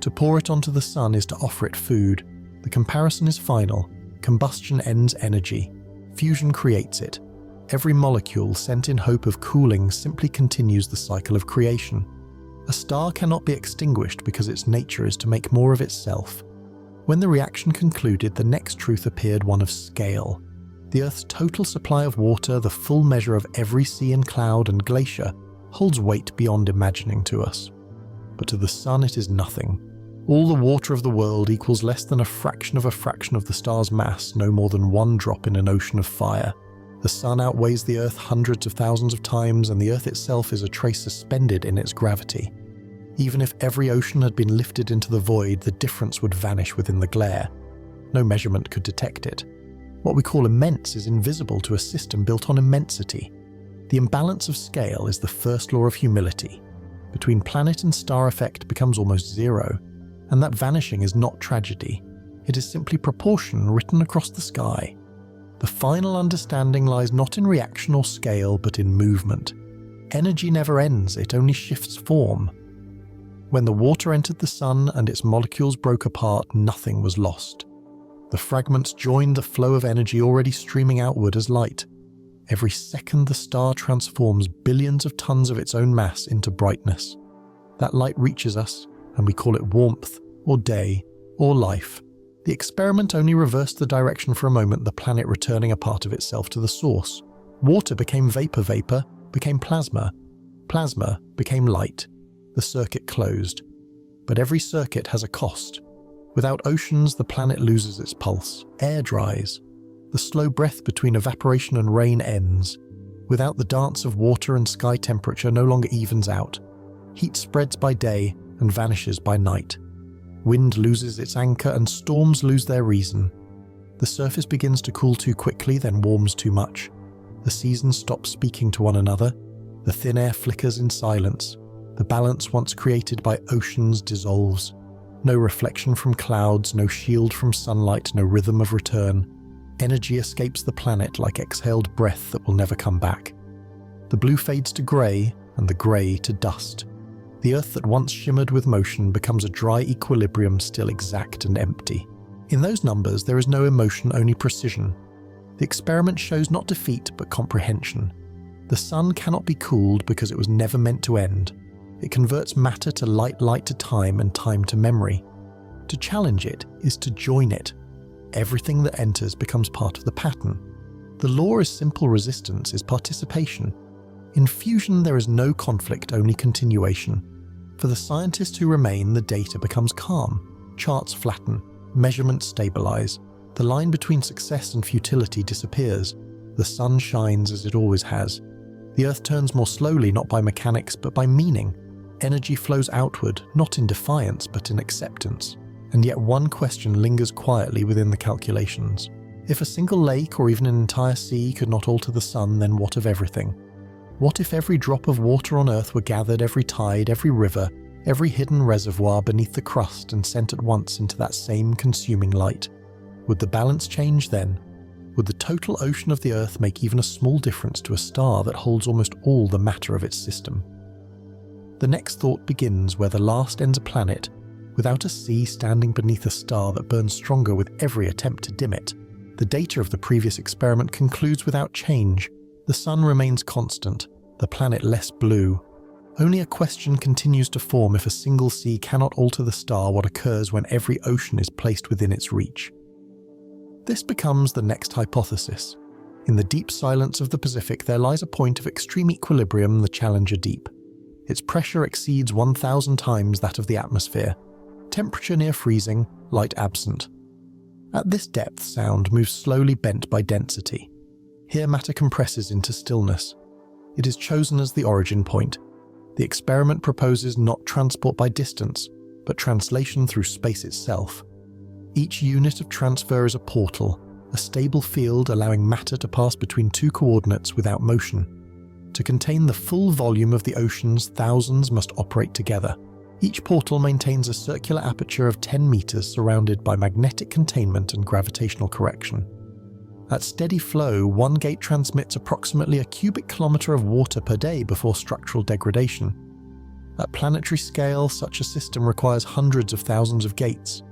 To pour it onto the sun is to offer it food. The comparison is final. Combustion ends energy. Fusion creates it. Every molecule sent in hope of cooling simply continues the cycle of creation. A star cannot be extinguished because its nature is to make more of itself. When the reaction concluded, the next truth appeared, one of scale. The Earth's total supply of water, the full measure of every sea and cloud and glacier, holds weight beyond imagining to us. But to the sun it is nothing. All the water of the world equals less than a fraction of the star's mass, no more than one drop in an ocean of fire. The sun outweighs the Earth hundreds of thousands of times, and the Earth itself is a trace suspended in its gravity. Even if every ocean had been lifted into the void, the difference would vanish within the glare. No measurement could detect it. What we call immense is invisible to a system built on immensity. The imbalance of scale is the first law of humility. between planet and star effect becomes almost zero, and that vanishing is not tragedy. It is simply proportion written across the sky. The final understanding lies not in reaction or scale, but in movement. Energy never ends, it only shifts form. When the water entered the sun and its molecules broke apart, nothing was lost. The fragments joined the flow of energy already streaming outward as light. Every second the star transforms billions of tons of its own mass into brightness. That light reaches us, and we call it warmth, or day, or life. The experiment only reversed the direction for a moment, the planet returning a part of itself to the source. Water became vapor, became plasma. Plasma became light. The circuit closed. But every circuit has a cost. Without oceans, the planet loses its pulse. Air dries. The slow breath between evaporation and rain ends. Without the dance of water and sky temperature no longer evens out. Heat spreads by day and vanishes by night. Wind loses its anchor and storms lose their reason. The surface begins to cool too quickly, then warms too much. The seasons stop speaking to one another. The thin air flickers in silence. The balance once created by oceans dissolves. No reflection from clouds, no shield from sunlight, no rhythm of return. Energy escapes the planet like exhaled breath that will never come back. The blue fades to grey, and the grey to dust. The earth that once shimmered with motion becomes a dry equilibrium, still exact and empty. In those numbers, there is no emotion, only precision. The experiment shows not defeat, but comprehension. The sun cannot be cooled because it was never meant to end. It converts matter to light, light to time, and time to memory. To challenge it is to join it. Everything that enters becomes part of the pattern. The law is simple, resistance is participation. In fusion, there is no conflict, only continuation. For the scientists who remain, the data becomes calm. Charts flatten, measurements stabilize. The line between success and futility disappears. The sun shines as it always has. The earth turns more slowly, not by mechanics, but by meaning. Energy flows outward, not in defiance, but in acceptance. And yet one question lingers quietly within the calculations. If a single lake or even an entire sea could not alter the sun, then what of everything? What if every drop of water on Earth were gathered, every tide, every river, every hidden reservoir beneath the crust and sent at once into that same consuming light? Would the balance change then? Would the total ocean of the Earth make even a small difference to a star that holds almost all the matter of its system? The next thought begins where the last ends a planet, without a sea standing beneath a star that burns stronger with every attempt to dim it. The data of the previous experiment concludes without change. The sun remains constant, the planet less blue. Only a question continues to form: if a single sea cannot alter the star, what occurs when every ocean is placed within its reach? This becomes the next hypothesis. In the deep silence of the Pacific, there lies a point of extreme equilibrium, the Challenger Deep. Its pressure exceeds 1,000 times that of the atmosphere. Temperature near freezing, light absent. At this depth, sound moves slowly, bent by density. Here matter compresses into stillness. It is chosen as the origin point. The experiment proposes not transport by distance, but translation through space itself. Each unit of transfer is a portal, a stable field allowing matter to pass between two coordinates without motion. To contain the full volume of the oceans, thousands must operate together. Each portal maintains a circular aperture of 10 meters surrounded by magnetic containment and gravitational correction. At steady flow, one gate transmits approximately a cubic kilometer of water per day before structural degradation. At planetary scale, such a system requires hundreds of thousands of gates.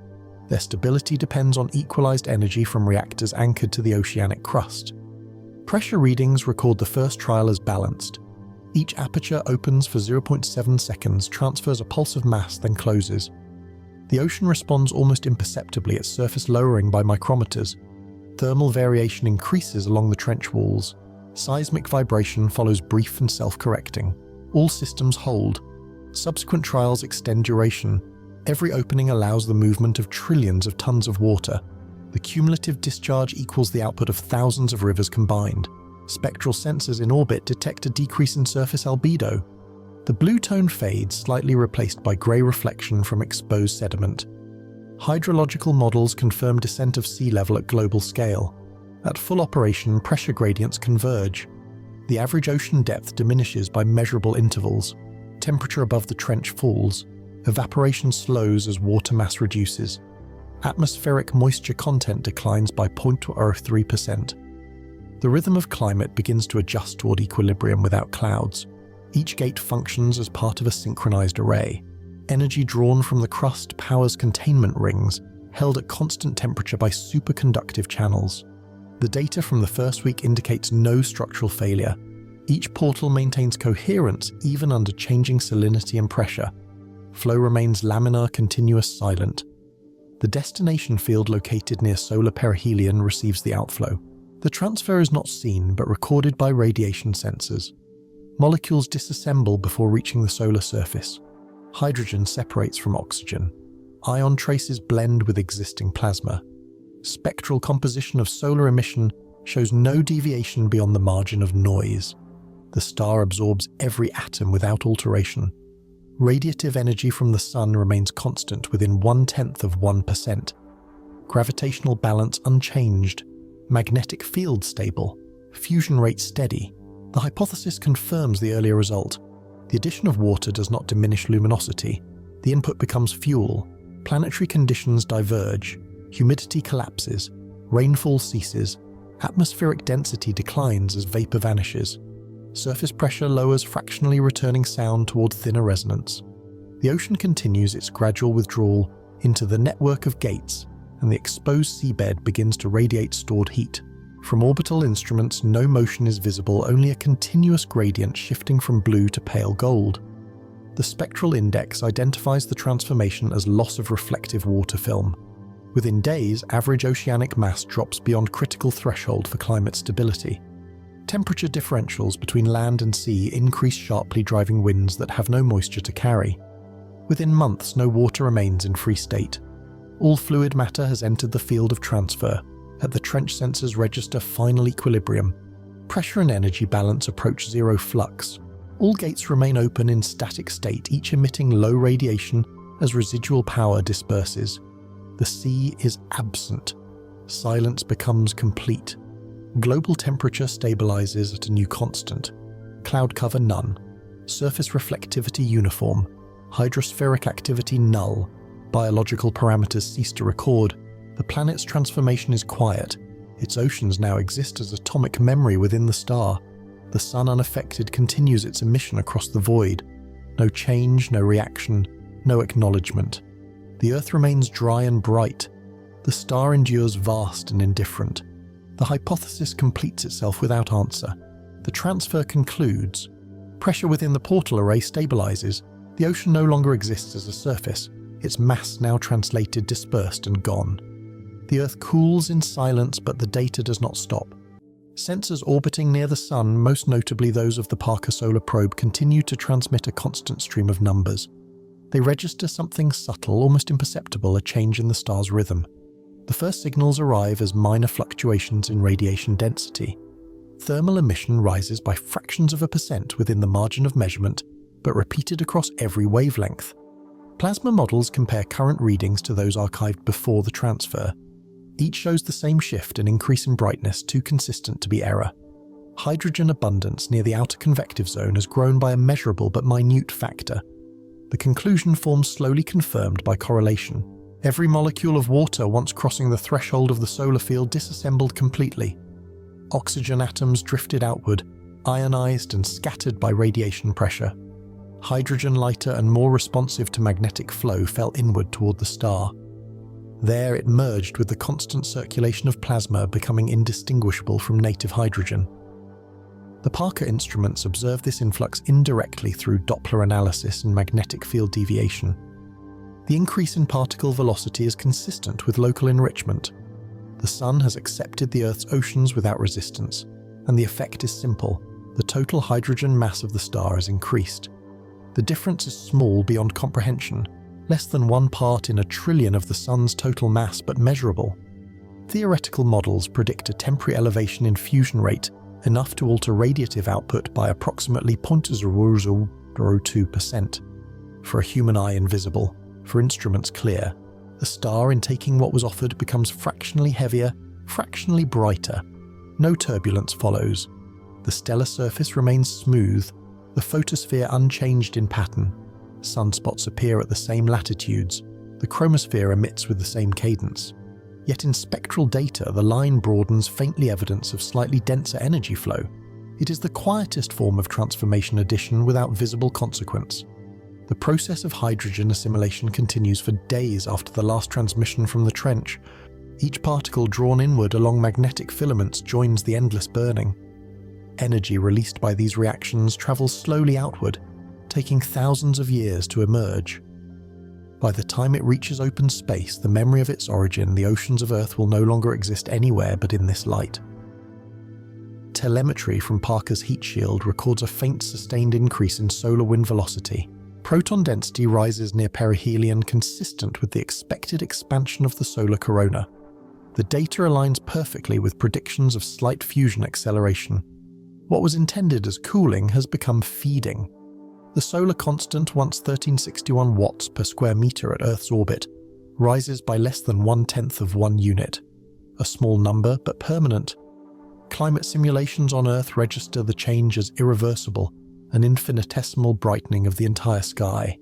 Their stability depends on equalized energy from reactors anchored to the oceanic crust. Pressure readings record the first trial as balanced. Each aperture opens for 0.7 seconds, transfers a pulse of mass, then closes. The ocean responds almost imperceptibly, its surface lowering by micrometers. Thermal variation increases along the trench walls. Seismic vibration follows brief and self-correcting. All systems hold. Subsequent trials extend duration. Every opening allows the movement of trillions of tons of water. The cumulative discharge equals the output of thousands of rivers combined. Spectral sensors in orbit detect a decrease in surface albedo. The blue tone fades, slightly replaced by grey reflection from exposed sediment. Hydrological models confirm descent of sea level at global scale. At full operation, pressure gradients converge. The average ocean depth diminishes by measurable intervals. Temperature above the trench falls. Evaporation slows as water mass reduces. Atmospheric moisture content declines by 0.03%. The rhythm of climate begins to adjust toward equilibrium without clouds. Each gate functions as part of a synchronized array. Energy drawn from the crust powers containment rings, held at constant temperature by superconductive channels. The data from the first week indicates no structural failure. Each portal maintains coherence even under changing salinity and pressure. Flow remains laminar, continuous, silent. The destination field located near solar perihelion receives the outflow. The transfer is not seen but recorded by radiation sensors. Molecules disassemble before reaching the solar surface. Hydrogen separates from oxygen. Ion traces blend with existing plasma. Spectral composition of solar emission shows no deviation beyond the margin of noise. The star absorbs every atom without alteration. Radiative energy from the Sun remains constant within 0.1%. Gravitational balance unchanged. Magnetic field stable. Fusion rate steady. The hypothesis confirms the earlier result. The addition of water does not diminish luminosity. The input becomes fuel. Planetary conditions diverge. Humidity collapses. Rainfall ceases. Atmospheric density declines as vapor vanishes. Surface pressure lowers, fractionally returning sound toward thinner resonance. The ocean continues its gradual withdrawal into the network of gates, and the exposed seabed begins to radiate stored heat. From orbital instruments, no motion is visible, only a continuous gradient shifting from blue to pale gold. The spectral index identifies the transformation as loss of reflective water film. Within days, average oceanic mass drops beyond critical threshold for climate stability. Temperature differentials between land and sea increase sharply, driving winds that have no moisture to carry. Within months, no water remains in free state. All fluid matter has entered the field of transfer. At the trench sensors register final equilibrium. Pressure and energy balance approach zero flux. All gates remain open in static state, each emitting low radiation as residual power disperses. The sea is absent. Silence becomes complete. Global temperature stabilizes at a new constant. Cloud cover none. Surface reflectivity uniform. Hydrospheric activity null. Biological parameters cease to record. The planet's transformation is quiet. Its oceans now exist as atomic memory within the star. The Sun, unaffected, continues its emission across the void. No change, no reaction, no acknowledgement. The Earth remains dry and bright. The star endures vast and indifferent. The hypothesis completes itself without answer. The transfer concludes. Pressure within the portal array stabilizes. The ocean no longer exists as a surface. Its mass now translated, dispersed, and gone. The Earth cools in silence, but the data does not stop. Sensors orbiting near the Sun, most notably those of the Parker Solar Probe, continue to transmit a constant stream of numbers. They register something subtle, almost imperceptible, a change in the star's rhythm. The first signals arrive as minor fluctuations in radiation density. Thermal emission rises by fractions of a percent within the margin of measurement, but repeated across every wavelength. Plasma models compare current readings to those archived before the transfer. Each shows the same shift, an increase in brightness too consistent to be error. Hydrogen abundance near the outer convective zone has grown by a measurable but minute factor. The conclusion forms slowly confirmed by correlation. Every molecule of water once crossing the threshold of the solar field disassembled completely. Oxygen atoms drifted outward, ionized and scattered by radiation pressure. Hydrogen, lighter and more responsive to magnetic flow, fell inward toward the star. There it merged with the constant circulation of plasma, becoming indistinguishable from native hydrogen. The Parker instruments observe this influx indirectly through Doppler analysis and magnetic field deviation. The increase in particle velocity is consistent with local enrichment. The Sun has accepted the Earth's oceans without resistance, and the effect is simple. The total hydrogen mass of the star is increased. The difference is small beyond comprehension, less than 1 part in a trillion of the Sun's total mass, but measurable. Theoretical models predict a temporary elevation in fusion rate, enough to alter radiative output by approximately 0.002%. For a human eye, invisible. For instruments, clear. The star, in taking what was offered, becomes fractionally heavier, fractionally brighter. No turbulence follows. The stellar surface remains smooth. The photosphere unchanged in pattern. Sunspots appear at the same latitudes. The chromosphere emits with the same cadence. Yet in spectral data, the line broadens, faintly evidence of slightly denser energy flow. It is the quietest form of transformation addition without visible consequence. The process of hydrogen assimilation continues for days after the last transmission from the trench. Each particle drawn inward along magnetic filaments joins the endless burning. Energy released by these reactions travels slowly outward, taking thousands of years to emerge. By the time it reaches open space, the memory of its origin, the oceans of Earth will no longer exist anywhere but in this light. Telemetry from Parker's heat shield records a faint sustained increase in solar wind velocity. Proton density rises near perihelion, consistent with the expected expansion of the solar corona. The data aligns perfectly with predictions of slight fusion acceleration. What was intended as cooling has become feeding. The solar constant, once 1361 watts per square meter at Earth's orbit, rises by less than 1/10 of 1 unit. A small number, but permanent. Climate simulations on Earth register the change as irreversible, an infinitesimal brightening of the entire sky.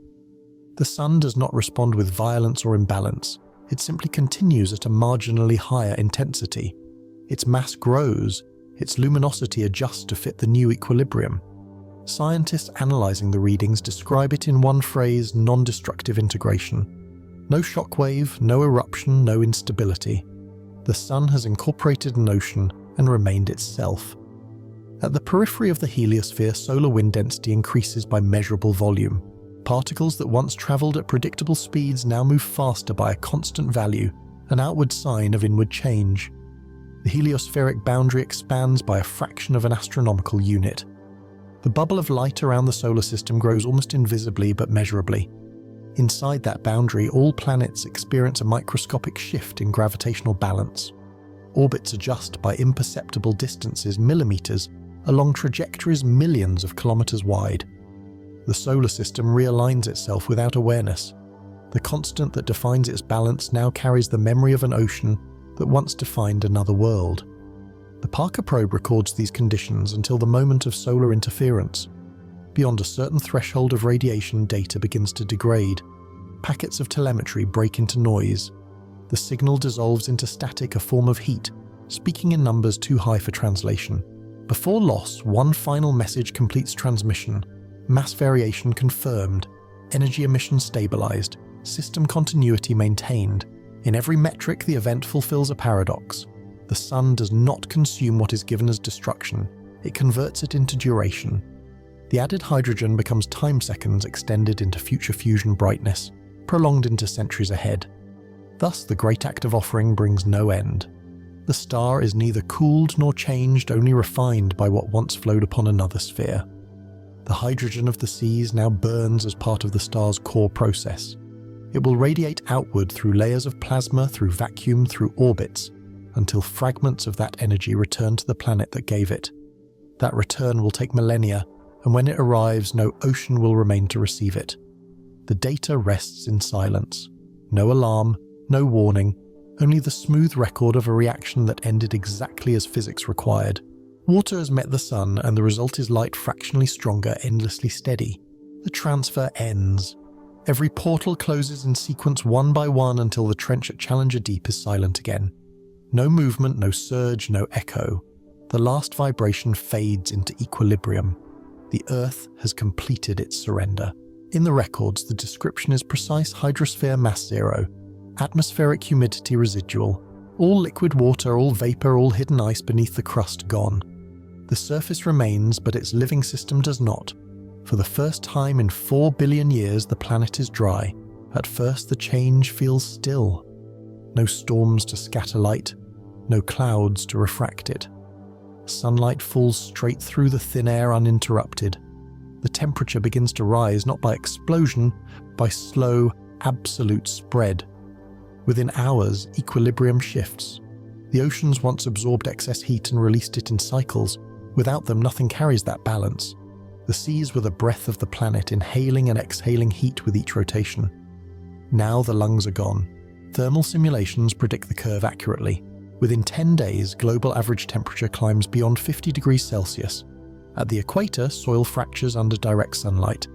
The sun does not respond with violence or imbalance. It simply continues at a marginally higher intensity. Its mass grows, its luminosity adjusts to fit the new equilibrium. Scientists analyzing the readings describe it in one phrase: non-destructive integration. No shockwave, no eruption, no instability. The sun has incorporated an ocean and remained itself. At the periphery of the heliosphere, solar wind density increases by measurable volume. Particles that once traveled at predictable speeds now move faster by a constant value, an outward sign of inward change. The heliospheric boundary expands by a fraction of an astronomical unit. The bubble of light around the solar system grows almost invisibly but measurably. Inside that boundary, all planets experience a microscopic shift in gravitational balance. Orbits adjust by imperceptible distances, millimeters, along trajectories millions of kilometers wide. The solar system realigns itself without awareness. The constant that defines its balance now carries the memory of an ocean that once defined another world. The Parker probe records these conditions until the moment of solar interference. Beyond a certain threshold of radiation, data begins to degrade. Packets of telemetry break into noise. The signal dissolves into static, a form of heat, speaking in numbers too high for translation. Before loss, one final message completes transmission. Mass variation confirmed, energy emission stabilized, system continuity maintained. In every metric, the event fulfills a paradox. The sun does not consume what is given as destruction, it converts it into duration. The added hydrogen becomes time seconds extended into future fusion brightness, prolonged into centuries ahead. Thus, the great act of offering brings no end. The star is neither cooled nor changed, only refined by what once flowed upon another sphere. The hydrogen of the seas now burns as part of the star's core process. It will radiate outward through layers of plasma, through vacuum, through orbits, until fragments of that energy return to the planet that gave it. That return will take millennia, and when it arrives, no ocean will remain to receive it. The data rests in silence. No alarm, no warning, only the smooth record of a reaction that ended exactly as physics required. Water has met the sun, and the result is light fractionally stronger, endlessly steady. The transfer ends. Every portal closes in sequence one by one until the trench at Challenger Deep is silent again. No movement, no surge, no echo. The last vibration fades into equilibrium. The Earth has completed its surrender. In the records, the description is precise: hydrosphere mass zero, atmospheric humidity residual, all liquid water, all vapor, all hidden ice beneath the crust gone. The surface remains, but its living system does not. For the first time in 4 billion years, the planet is dry. At first, the change feels still. No storms to scatter light, no clouds to refract it. Sunlight falls straight through the thin air uninterrupted. The temperature begins to rise, not by explosion, by slow, absolute spread. Within hours, equilibrium shifts. The oceans once absorbed excess heat and released it in cycles. Without them, nothing carries that balance. The seas were the breath of the planet, inhaling and exhaling heat with each rotation. Now the lungs are gone. Thermal simulations predict the curve accurately. Within 10 days, global average temperature climbs beyond 50 degrees Celsius. At the equator, soil fractures under direct sunlight.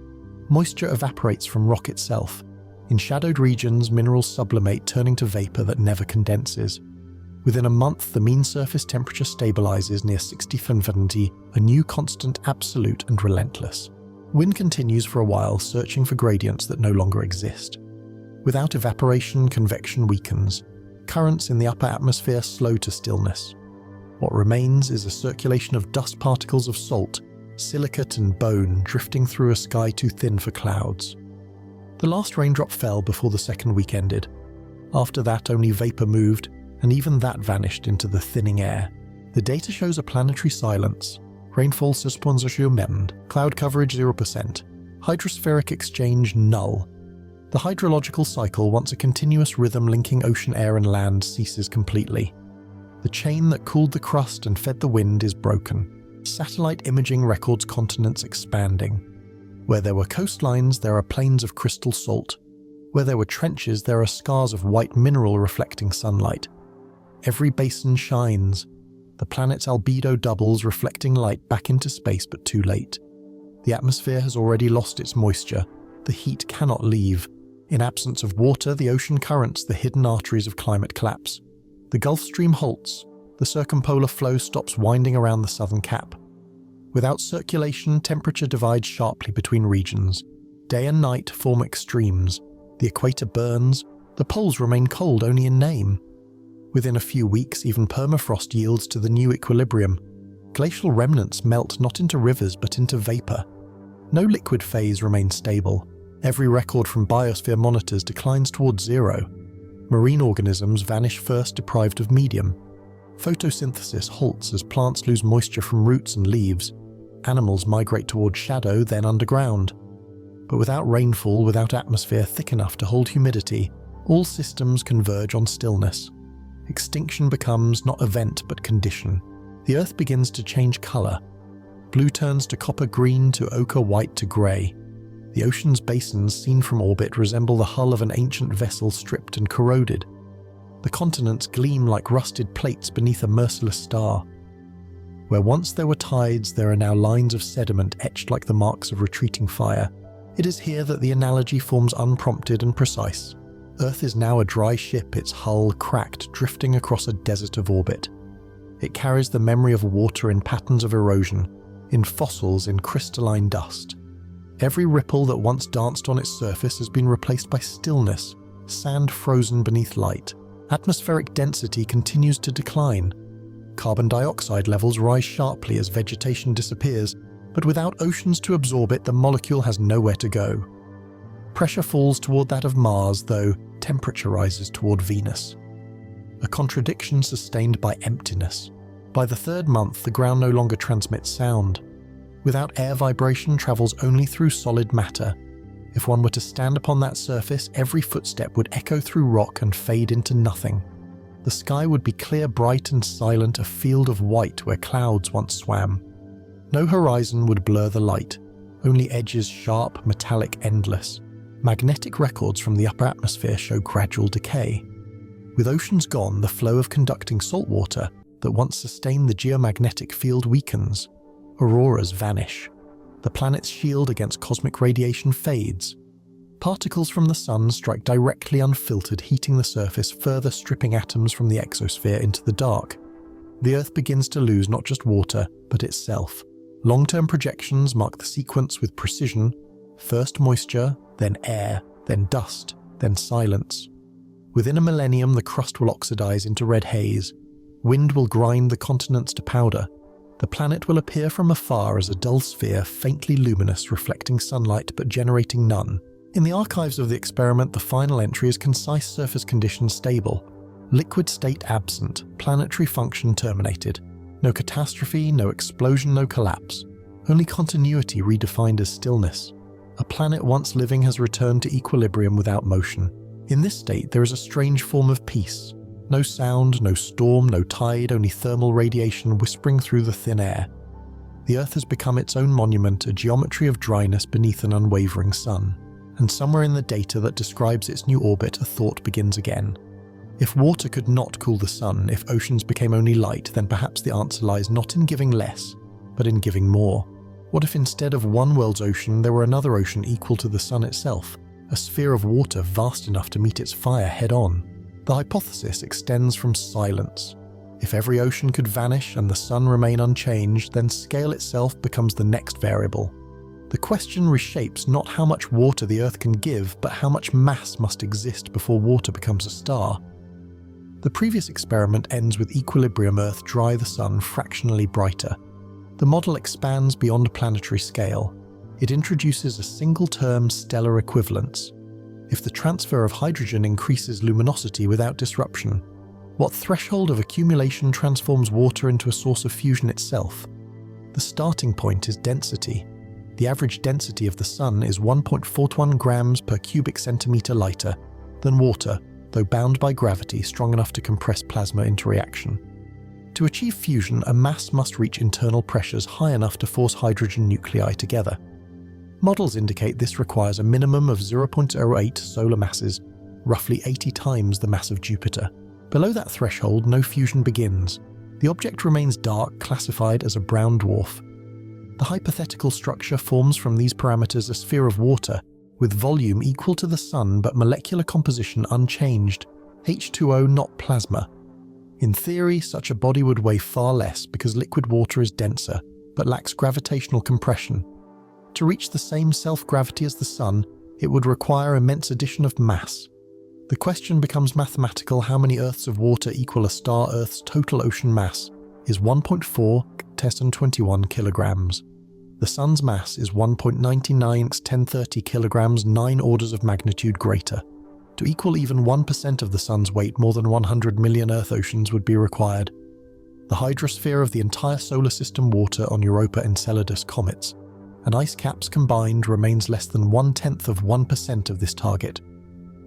Moisture evaporates from rock itself. In shadowed regions, minerals sublimate, turning to vapor that never condenses. Within a month, the mean surface temperature stabilizes near 60°F, a new constant, absolute and relentless. Wind continues for a while, searching for gradients that no longer exist. Without evaporation, convection weakens. Currents in the upper atmosphere slow to stillness. What remains is a circulation of dust particles of salt, silicate and bone, drifting through a sky too thin for clouds. The last raindrop fell before the second week ended. After that, only vapor moved, and even that vanished into the thinning air. The data shows a planetary silence. Rainfall suspensed, cloud coverage 0%, hydrospheric exchange null. The hydrological cycle, once a continuous rhythm linking ocean air and land, ceases completely. The chain that cooled the crust and fed the wind is broken. Satellite imaging records continents expanding. Where there were coastlines, there are plains of crystal salt. Where there were trenches, there are scars of white mineral reflecting sunlight. Every basin shines. The planet's albedo doubles, reflecting light back into space, but too late. The atmosphere has already lost its moisture. The heat cannot leave. In absence of water, the ocean currents, the hidden arteries of climate collapse. The Gulf Stream halts. The circumpolar flow stops winding around the southern cap. Without circulation, temperature divides sharply between regions. Day and night form extremes. The equator burns. The poles remain cold only in name. Within a few weeks, even permafrost yields to the new equilibrium. Glacial remnants melt not into rivers but into vapor. No liquid phase remains stable. Every record from biosphere monitors declines towards zero. Marine organisms vanish first, deprived of medium. Photosynthesis halts as plants lose moisture from roots and leaves. Animals migrate towards shadow, then underground. But without rainfall, without atmosphere thick enough to hold humidity, all systems converge on stillness. Extinction becomes not event but condition. The Earth begins to change color. Blue turns to copper green, to ochre white to gray. The ocean's basins, seen from orbit, resemble the hull of an ancient vessel stripped and corroded. The continents gleam like rusted plates beneath a merciless star. Where once there were tides, there are now lines of sediment etched like the marks of retreating fire. It is here that the analogy forms unprompted and precise. Earth is now a dry ship, its hull cracked, drifting across a desert of orbit. It carries the memory of water in patterns of erosion, in fossils, in crystalline dust. Every ripple that once danced on its surface has been replaced by stillness, sand frozen beneath light. Atmospheric density continues to decline. Carbon dioxide levels rise sharply as vegetation disappears, but without oceans to absorb it, the molecule has nowhere to go. Pressure falls toward that of Mars, though temperature rises toward Venus. A contradiction sustained by emptiness. By the third month, the ground no longer transmits sound. Without air, vibration travels only through solid matter. If one were to stand upon that surface, every footstep would echo through rock and fade into nothing. The sky would be clear, bright and silent, a field of white where clouds once swam. No horizon would blur the light, only edges sharp, metallic, endless. Magnetic records from the upper atmosphere show gradual decay. With oceans gone, the flow of conducting saltwater that once sustained the geomagnetic field weakens. Auroras vanish. The planet's shield against cosmic radiation fades. Particles from the sun strike directly unfiltered, heating the surface, further stripping atoms from the exosphere into the dark. The Earth begins to lose not just water, but itself. Long-term projections mark the sequence with precision. First moisture, then air, then dust, then silence. Within a millennium, the crust will oxidize into red haze. Wind will grind the continents to powder. The planet will appear from afar as a dull sphere, faintly luminous, reflecting sunlight but generating none. In the archives of the experiment, the final entry is concise: surface conditions stable. Liquid state absent, planetary function terminated. No catastrophe, no explosion, no collapse. Only continuity redefined as stillness. A planet once living has returned to equilibrium without motion. In this state, there is a strange form of peace. No sound, no storm, no tide, only thermal radiation whispering through the thin air. The Earth has become its own monument, a geometry of dryness beneath an unwavering sun. And somewhere in the data that describes its new orbit, a thought begins again. If water could not cool the sun, if oceans became only light, then perhaps the answer lies not in giving less, but in giving more. What if instead of one world's ocean, there were another ocean equal to the Sun itself, a sphere of water vast enough to meet its fire head-on? The hypothesis extends from silence. If every ocean could vanish and the Sun remain unchanged, then scale itself becomes the next variable. The question reshapes not how much water the Earth can give, but how much mass must exist before water becomes a star. The previous experiment ends with equilibrium Earth dry, the Sun fractionally brighter. The model expands beyond planetary scale. It introduces a single-term stellar equivalence. If the transfer of hydrogen increases luminosity without disruption, what threshold of accumulation transforms water into a source of fusion itself? The starting point is density. The average density of the Sun is 1.41 grams per cubic centimeter lighter than water, though bound by gravity strong enough to compress plasma into reaction. To achieve fusion, a mass must reach internal pressures high enough to force hydrogen nuclei together. Models indicate this requires a minimum of 0.08 solar masses, roughly 80 times the mass of Jupiter. Below that threshold, no fusion begins. The object remains dark, classified as a brown dwarf. The hypothetical structure forms from these parameters a sphere of water, with volume equal to the Sun but molecular composition unchanged, H2O not plasma. In theory, such a body would weigh far less because liquid water is denser, but lacks gravitational compression. To reach the same self-gravity as the Sun, it would require immense addition of mass. The question becomes mathematical: how many Earths of water equal a star? Earth's total ocean mass is 1.4 × 10^21 kilograms. The Sun's mass is 1.99 × 1030 kilograms, 9 orders of magnitude greater. To equal even 1% of the Sun's weight, more than 100 million Earth oceans would be required. The hydrosphere of the entire solar system water on Europa Enceladus comets and ice caps combined remains less than 0.1% of this target.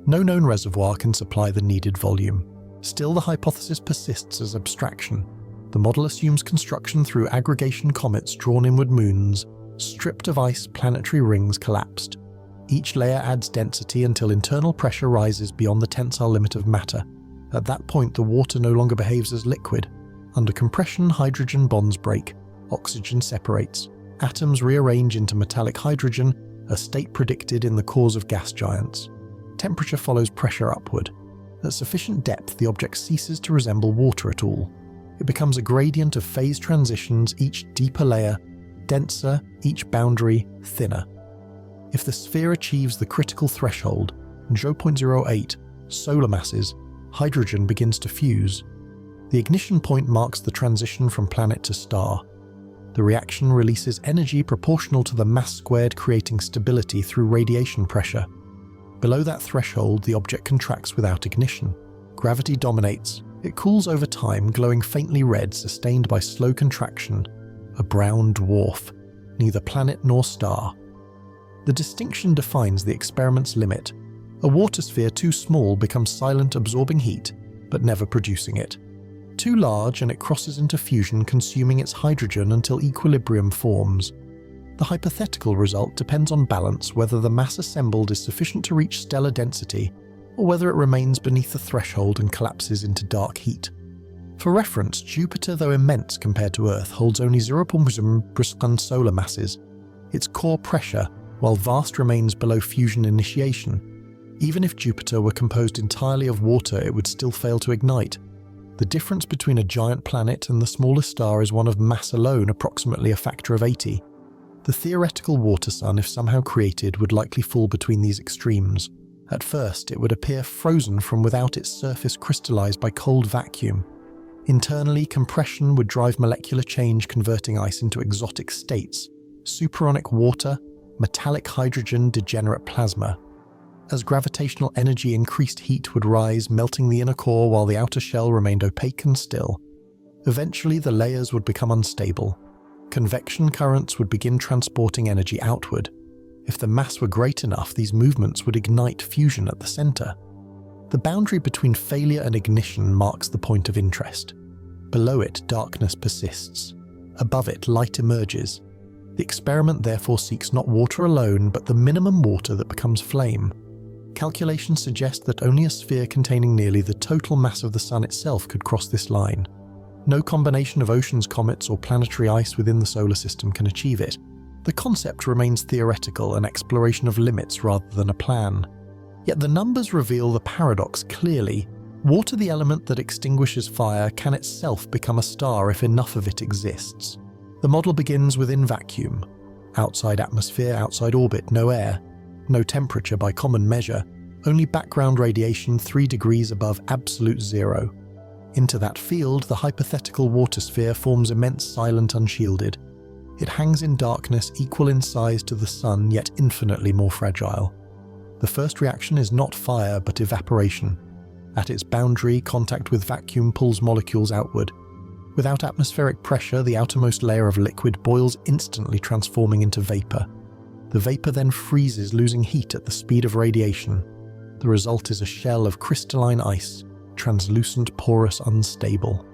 No known reservoir can supply the needed volume. Still, the hypothesis persists as abstraction. The model assumes construction through aggregation comets drawn inward moons, stripped of ice planetary rings collapsed. Each layer adds density until internal pressure rises beyond the tensile limit of matter. At that point, the water no longer behaves as liquid. Under compression, hydrogen bonds break, oxygen separates, atoms rearrange into metallic hydrogen, a state predicted in the cores of gas giants. Temperature follows pressure upward. At sufficient depth, the object ceases to resemble water at all. It becomes a gradient of phase transitions, each deeper layer, denser, each boundary thinner. If the sphere achieves the critical threshold, 0.08 solar masses, hydrogen begins to fuse. The ignition point marks the transition from planet to star. The reaction releases energy proportional to the mass squared, creating stability through radiation pressure. Below that threshold, the object contracts without ignition. Gravity dominates. It cools over time, glowing faintly red, sustained by slow contraction. A brown dwarf, neither planet nor star. The distinction defines the experiment's limit. A water sphere too small becomes silent, absorbing heat, but never producing it. Too large and it crosses into fusion, consuming its hydrogen until equilibrium forms. The hypothetical result depends on balance, whether the mass assembled is sufficient to reach stellar density, or whether it remains beneath the threshold and collapses into dark heat. For reference, Jupiter, though immense compared to Earth, holds only 0.1 solar masses. Its core pressure, while vast, remains below fusion initiation. Even if Jupiter were composed entirely of water, it would still fail to ignite. The difference between a giant planet and the smallest star is one of mass alone, approximately a factor of 80. The theoretical water sun, if somehow created, would likely fall between these extremes. At first, it would appear frozen from without, its surface crystallized by cold vacuum. Internally, compression would drive molecular change, converting ice into exotic states: supersonic water, metallic hydrogen, degenerate plasma. As gravitational energy increased, heat would rise, melting the inner core while the outer shell remained opaque and still. Eventually, the layers would become unstable. Convection currents would begin transporting energy outward. If the mass were great enough, these movements would ignite fusion at the center. The boundary between failure and ignition marks the point of interest. Below it, darkness persists. Above it, light emerges. The experiment therefore seeks not water alone, but the minimum water that becomes flame. Calculations suggest that only a sphere containing nearly the total mass of the Sun itself could cross this line. No combination of oceans, comets, or planetary ice within the solar system can achieve it. The concept remains theoretical, an exploration of limits rather than a plan. Yet the numbers reveal the paradox clearly. Water, the element that extinguishes fire, can itself become a star if enough of it exists. The model begins within vacuum. Outside atmosphere, outside orbit, no air, no temperature by common measure, only background radiation 3 degrees above absolute zero. Into that field, the hypothetical water sphere forms immense, silent, unshielded. It hangs in darkness equal in size to the sun, yet infinitely more fragile. The first reaction is not fire, but evaporation. At its boundary, contact with vacuum pulls molecules outward. Without atmospheric pressure, the outermost layer of liquid boils instantly, transforming into vapor. The vapor then freezes, losing heat at the speed of radiation. The result is a shell of crystalline ice, translucent, porous, unstable.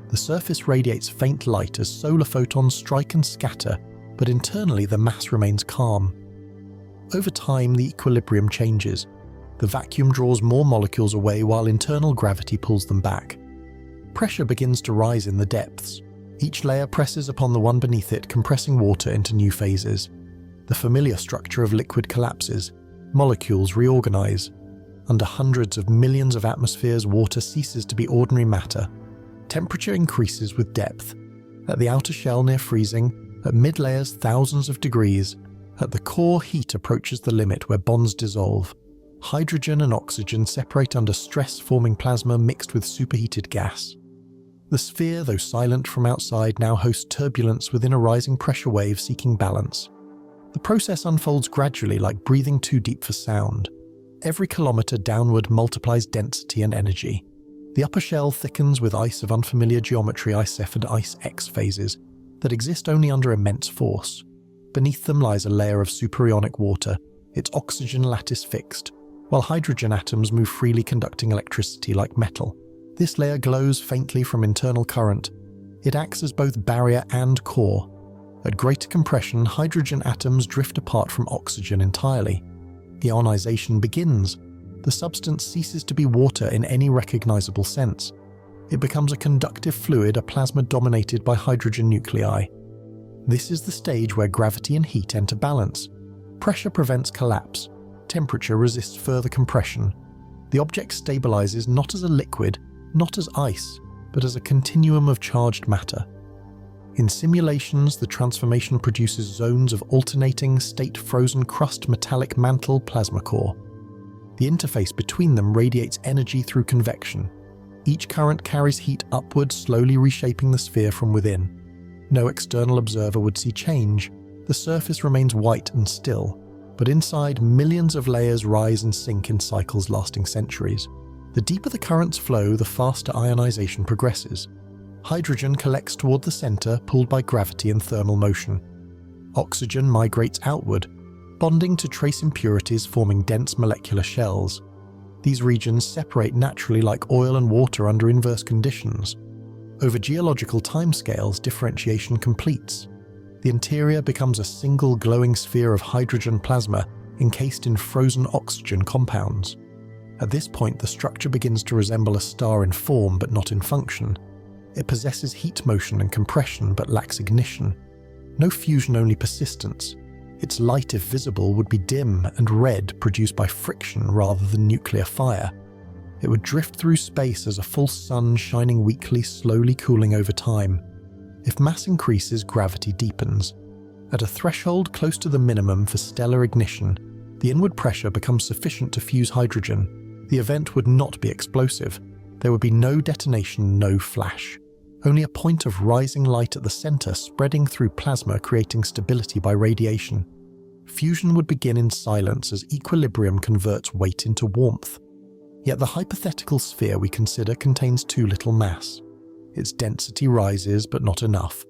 The surface radiates faint light as solar photons strike and scatter, but internally the mass remains calm. Over time, the equilibrium changes. The vacuum draws more molecules away while internal gravity pulls them back. Pressure begins to rise in the depths. Each layer presses upon the one beneath it, compressing water into new phases. The familiar structure of liquid collapses. Molecules reorganize. Under hundreds of millions of atmospheres, water ceases to be ordinary matter. Temperature increases with depth. At the outer shell near freezing, at mid-layers thousands of degrees, at the core heat approaches the limit where bonds dissolve. Hydrogen and oxygen separate under stress, forming plasma mixed with superheated gas. The sphere, though silent from outside, now hosts turbulence within a rising pressure wave seeking balance. The process unfolds gradually, like breathing too deep for sound. Every kilometer downward multiplies density and energy. The upper shell thickens with ice of unfamiliar geometry, Ice F and Ice X phases, that exist only under immense force. Beneath them lies a layer of superionic water, its oxygen lattice fixed, while hydrogen atoms move freely, conducting electricity like metal. This layer glows faintly from internal current. It acts as both barrier and core. At greater compression, hydrogen atoms drift apart from oxygen entirely. Ionization begins. The substance ceases to be water in any recognizable sense. It becomes a conductive fluid, a plasma dominated by hydrogen nuclei. This is the stage where gravity and heat enter balance. Pressure prevents collapse. Temperature resists further compression. The object stabilizes not as a liquid, not as ice, but as a continuum of charged matter. In simulations, the transformation produces zones of alternating state, frozen crust, metallic mantle, plasma core. The interface between them radiates energy through convection. Each current carries heat upward, slowly reshaping the sphere from within. No external observer would see change. The surface remains white and still, but inside, millions of layers rise and sink in cycles lasting centuries. The deeper the currents flow, the faster ionization progresses. Hydrogen collects toward the center, pulled by gravity and thermal motion. Oxygen migrates outward, bonding to trace impurities, forming dense molecular shells. These regions separate naturally like oil and water under inverse conditions. Over geological timescales, differentiation completes. The interior becomes a single glowing sphere of hydrogen plasma encased in frozen oxygen compounds. At this point, the structure begins to resemble a star in form but not in function. It possesses heat motion and compression but lacks ignition. No fusion, only persistence. Its light, if visible, would be dim and red, produced by friction rather than nuclear fire. It would drift through space as a false sun, shining weakly, slowly cooling over time. If mass increases, gravity deepens. At a threshold close to the minimum for stellar ignition, the inward pressure becomes sufficient to fuse hydrogen. The event would not be explosive. There would be no detonation, no flash. Only a point of rising light at the center, spreading through plasma, creating stability by radiation. Fusion would begin in silence as equilibrium converts weight into warmth. Yet the hypothetical sphere we consider contains too little mass. Its density rises, but not enough.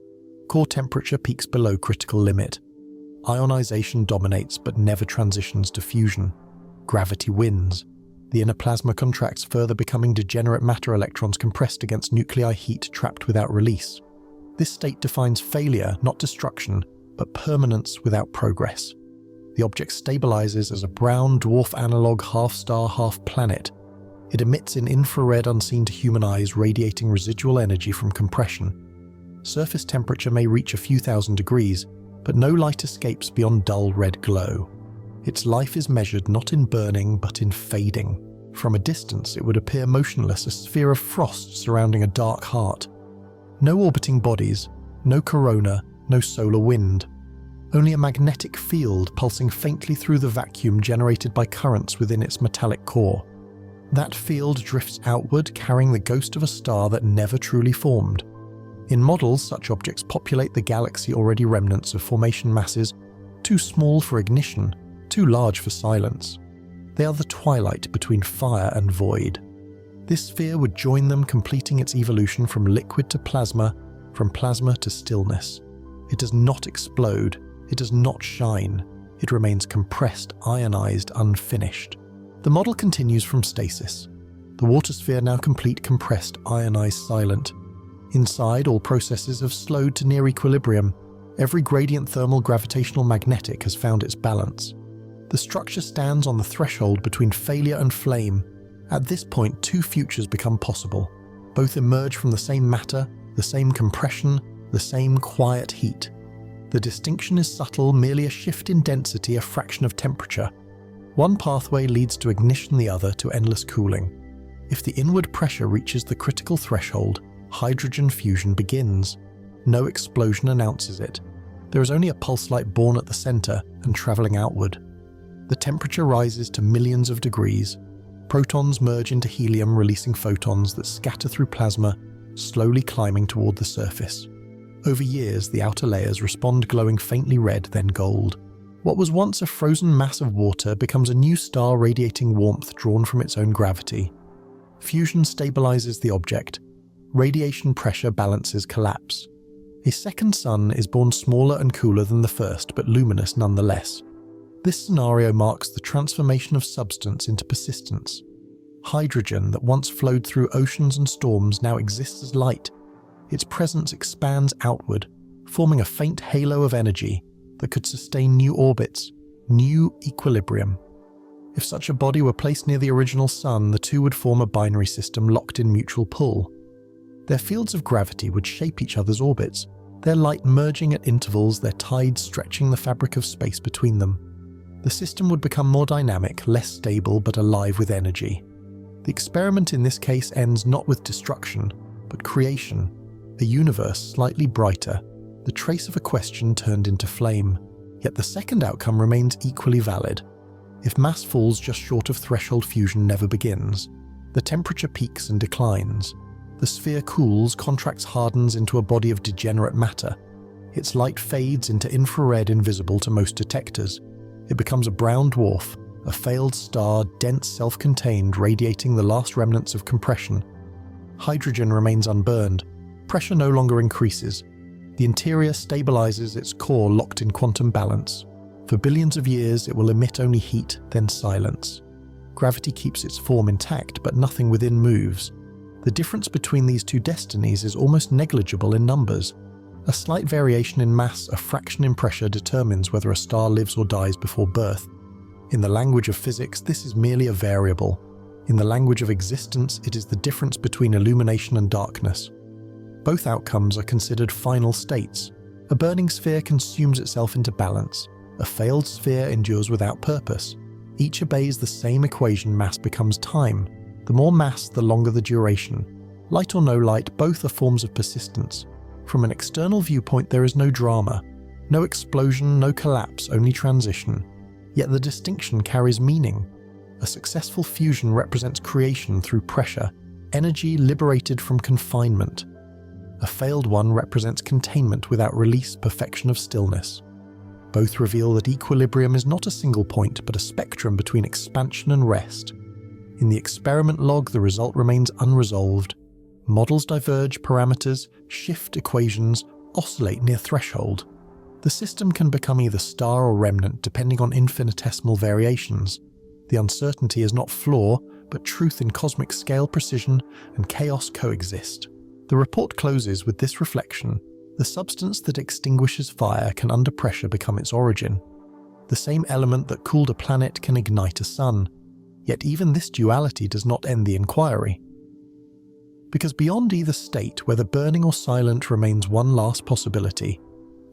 Core temperature peaks below critical limit. Ionization dominates, but never transitions to fusion. Gravity wins. The inner plasma contracts further, becoming degenerate matter electrons compressed against nuclei, heat trapped without release. This state defines failure, not destruction, but permanence without progress. The object stabilizes as a brown dwarf analog, half-star, half-planet. It emits in infrared unseen to human eyes, radiating residual energy from compression. Surface temperature may reach a few thousand degrees, but no light escapes beyond dull red glow. Its life is measured not in burning, but in fading. From a distance, it would appear motionless, a sphere of frost surrounding a dark heart. No orbiting bodies, no corona, no solar wind. Only a magnetic field pulsing faintly through the vacuum generated by currents within its metallic core. That field drifts outward, carrying the ghost of a star that never truly formed. In models, such objects populate the galaxy, already remnants of formation masses, too small for ignition, too large for silence. They are the twilight between fire and void. This sphere would join them, completing its evolution from liquid to plasma, from plasma to stillness. It does not explode, it does not shine. It remains compressed, ionized, unfinished. The model continues from stasis. The water sphere now complete, compressed, ionized, silent. Inside, all processes have slowed to near equilibrium. Every gradient thermal, gravitational, magnetic has found its balance. The structure stands on the threshold between failure and flame. At this point, two futures become possible. Both emerge from the same matter, the same compression, the same quiet heat. The distinction is subtle, merely a shift in density, a fraction of temperature. One pathway leads to ignition, the other to endless cooling. If the inward pressure reaches the critical threshold, hydrogen fusion begins. No explosion announces it. There is only a pulse light born at the center and traveling outward. The temperature rises to millions of degrees. Protons merge into helium, releasing photons that scatter through plasma, slowly climbing toward the surface. Over years, the outer layers respond, glowing faintly red, then gold. What was once a frozen mass of water becomes a new star, radiating warmth drawn from its own gravity. Fusion stabilizes the object. Radiation pressure balances collapse. A second sun is born, smaller and cooler than the first, but luminous nonetheless. This scenario marks the transformation of substance into persistence. Hydrogen that once flowed through oceans and storms now exists as light. Its presence expands outward, forming a faint halo of energy that could sustain new orbits, new equilibrium. If such a body were placed near the original sun, the two would form a binary system locked in mutual pull. Their fields of gravity would shape each other's orbits, their light merging at intervals, their tides stretching the fabric of space between them. The system would become more dynamic, less stable, but alive with energy. The experiment in this case ends not with destruction, but creation, a universe slightly brighter, the trace of a question turned into flame. Yet the second outcome remains equally valid. If mass falls just short of threshold, fusion never begins. The temperature peaks and declines. The sphere cools, contracts, hardens into a body of degenerate matter. Its light fades into infrared, invisible to most detectors. It becomes a brown dwarf, a failed star, dense, self-contained, radiating the last remnants of compression. Hydrogen remains unburned. Pressure no longer increases. The interior stabilizes, its core locked in quantum balance. For billions of years, it will emit only heat, then silence. Gravity keeps its form intact, but nothing within moves. The difference between these two destinies is almost negligible in numbers. A slight variation in mass, a fraction in pressure, determines whether a star lives or dies before birth. In the language of physics, this is merely a variable. In the language of existence, it is the difference between illumination and darkness. Both outcomes are considered final states. A burning sphere consumes itself into balance. A failed sphere endures without purpose. Each obeys the same equation: mass becomes time. The more mass, the longer the duration. Light or no light, both are forms of persistence. From an external viewpoint, there is no drama. No explosion, no collapse, only transition. Yet the distinction carries meaning. A successful fusion represents creation through pressure, energy liberated from confinement. A failed one represents containment without release, perfection of stillness. Both reveal that equilibrium is not a single point, but a spectrum between expansion and rest. In the experiment log, the result remains unresolved. Models diverge, parameters shift, equations oscillate near threshold. The system can become either star or remnant depending on infinitesimal variations. The uncertainty is not flaw, but truth. In cosmic scale, precision and chaos coexist. The report closes with this reflection: the substance that extinguishes fire can under pressure become its origin. The same element that cooled a planet can ignite a sun. Yet even this duality does not end the inquiry. Because beyond either state, whether burning or silent, remains one last possibility.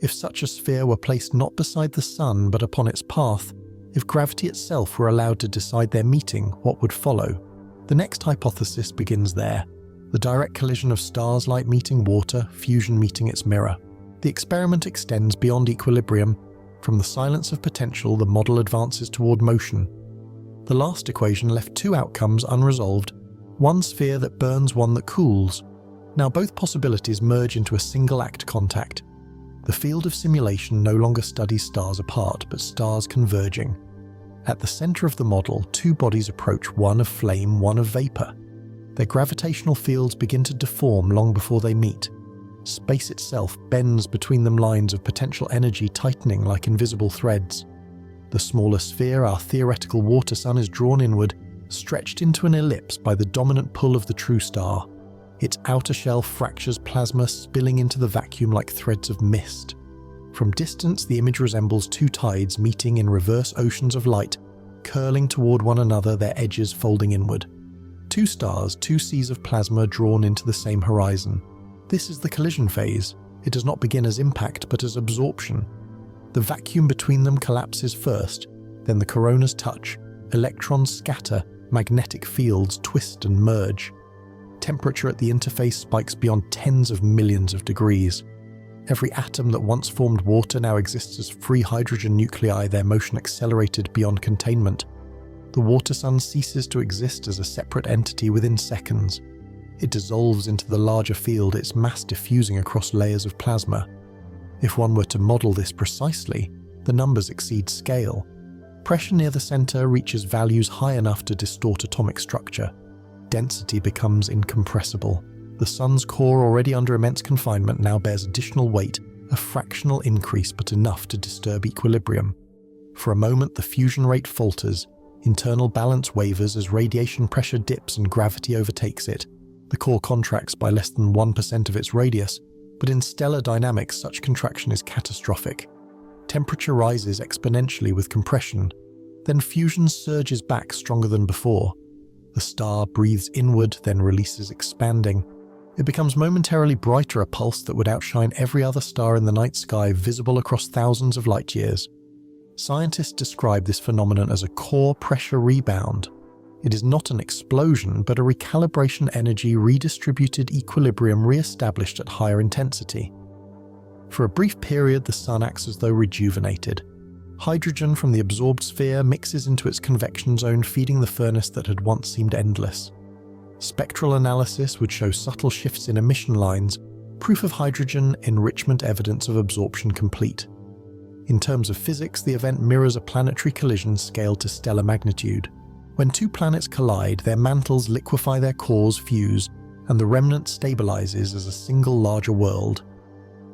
If such a sphere were placed not beside the Sun but upon its path, if gravity itself were allowed to decide their meeting, what would follow? The next hypothesis begins there. The direct collision of stars light meeting water, fusion meeting its mirror. The experiment extends beyond equilibrium. From the silence of potential, the model advances toward motion. The last equation left two outcomes unresolved, one sphere that burns, one that cools. Now both possibilities merge into a single act contact. The field of simulation no longer studies stars apart, but stars converging. At the center of the model, two bodies approach, one of flame, one of vapor. Their gravitational fields begin to deform long before they meet. Space itself bends between them, lines of potential energy tightening like invisible threads. The smaller sphere, our theoretical water sun, is drawn inward, stretched into an ellipse by the dominant pull of the true star. Its outer shell fractures plasma, spilling into the vacuum like threads of mist. From distance, the image resembles two tides meeting in reverse oceans of light, curling toward one another, their edges folding inward. Two stars, two seas of plasma drawn into the same horizon. This is the collision phase. It does not begin as impact, but as absorption. The vacuum between them collapses first, then the coronas touch, electrons scatter, magnetic fields twist and merge. Temperature at the interface spikes beyond tens of millions of degrees. Every atom that once formed water now exists as free hydrogen nuclei, their motion accelerated beyond containment. The water sun ceases to exist as a separate entity within seconds. It dissolves into the larger field, its mass diffusing across layers of plasma. If one were to model this precisely, the numbers exceed scale. Pressure near the center reaches values high enough to distort atomic structure. Density becomes incompressible. The sun's core, already under immense confinement, now bears additional weight, a fractional increase but enough to disturb equilibrium. For a moment, the fusion rate falters. Internal balance wavers as radiation pressure dips and gravity overtakes it. The core contracts by less than 1% of its radius, but in stellar dynamics, such contraction is catastrophic. Temperature rises exponentially with compression, then fusion surges back stronger than before. The star breathes inward, then releases, expanding. It becomes momentarily brighter, a pulse that would outshine every other star in the night sky, visible across thousands of light years. Scientists describe this phenomenon as a core pressure rebound. It is not an explosion, but a recalibration, energy redistributed, equilibrium re-established at higher intensity. For a brief period, the sun acts as though rejuvenated. Hydrogen from the absorbed sphere mixes into its convection zone, feeding the furnace that had once seemed endless. Spectral analysis would show subtle shifts in emission lines, proof of hydrogen enrichment, evidence of absorption complete. In terms of physics, the event mirrors a planetary collision scaled to stellar magnitude. When two planets collide, their mantles liquefy, their cores fuse, and the remnant stabilizes as a single larger world.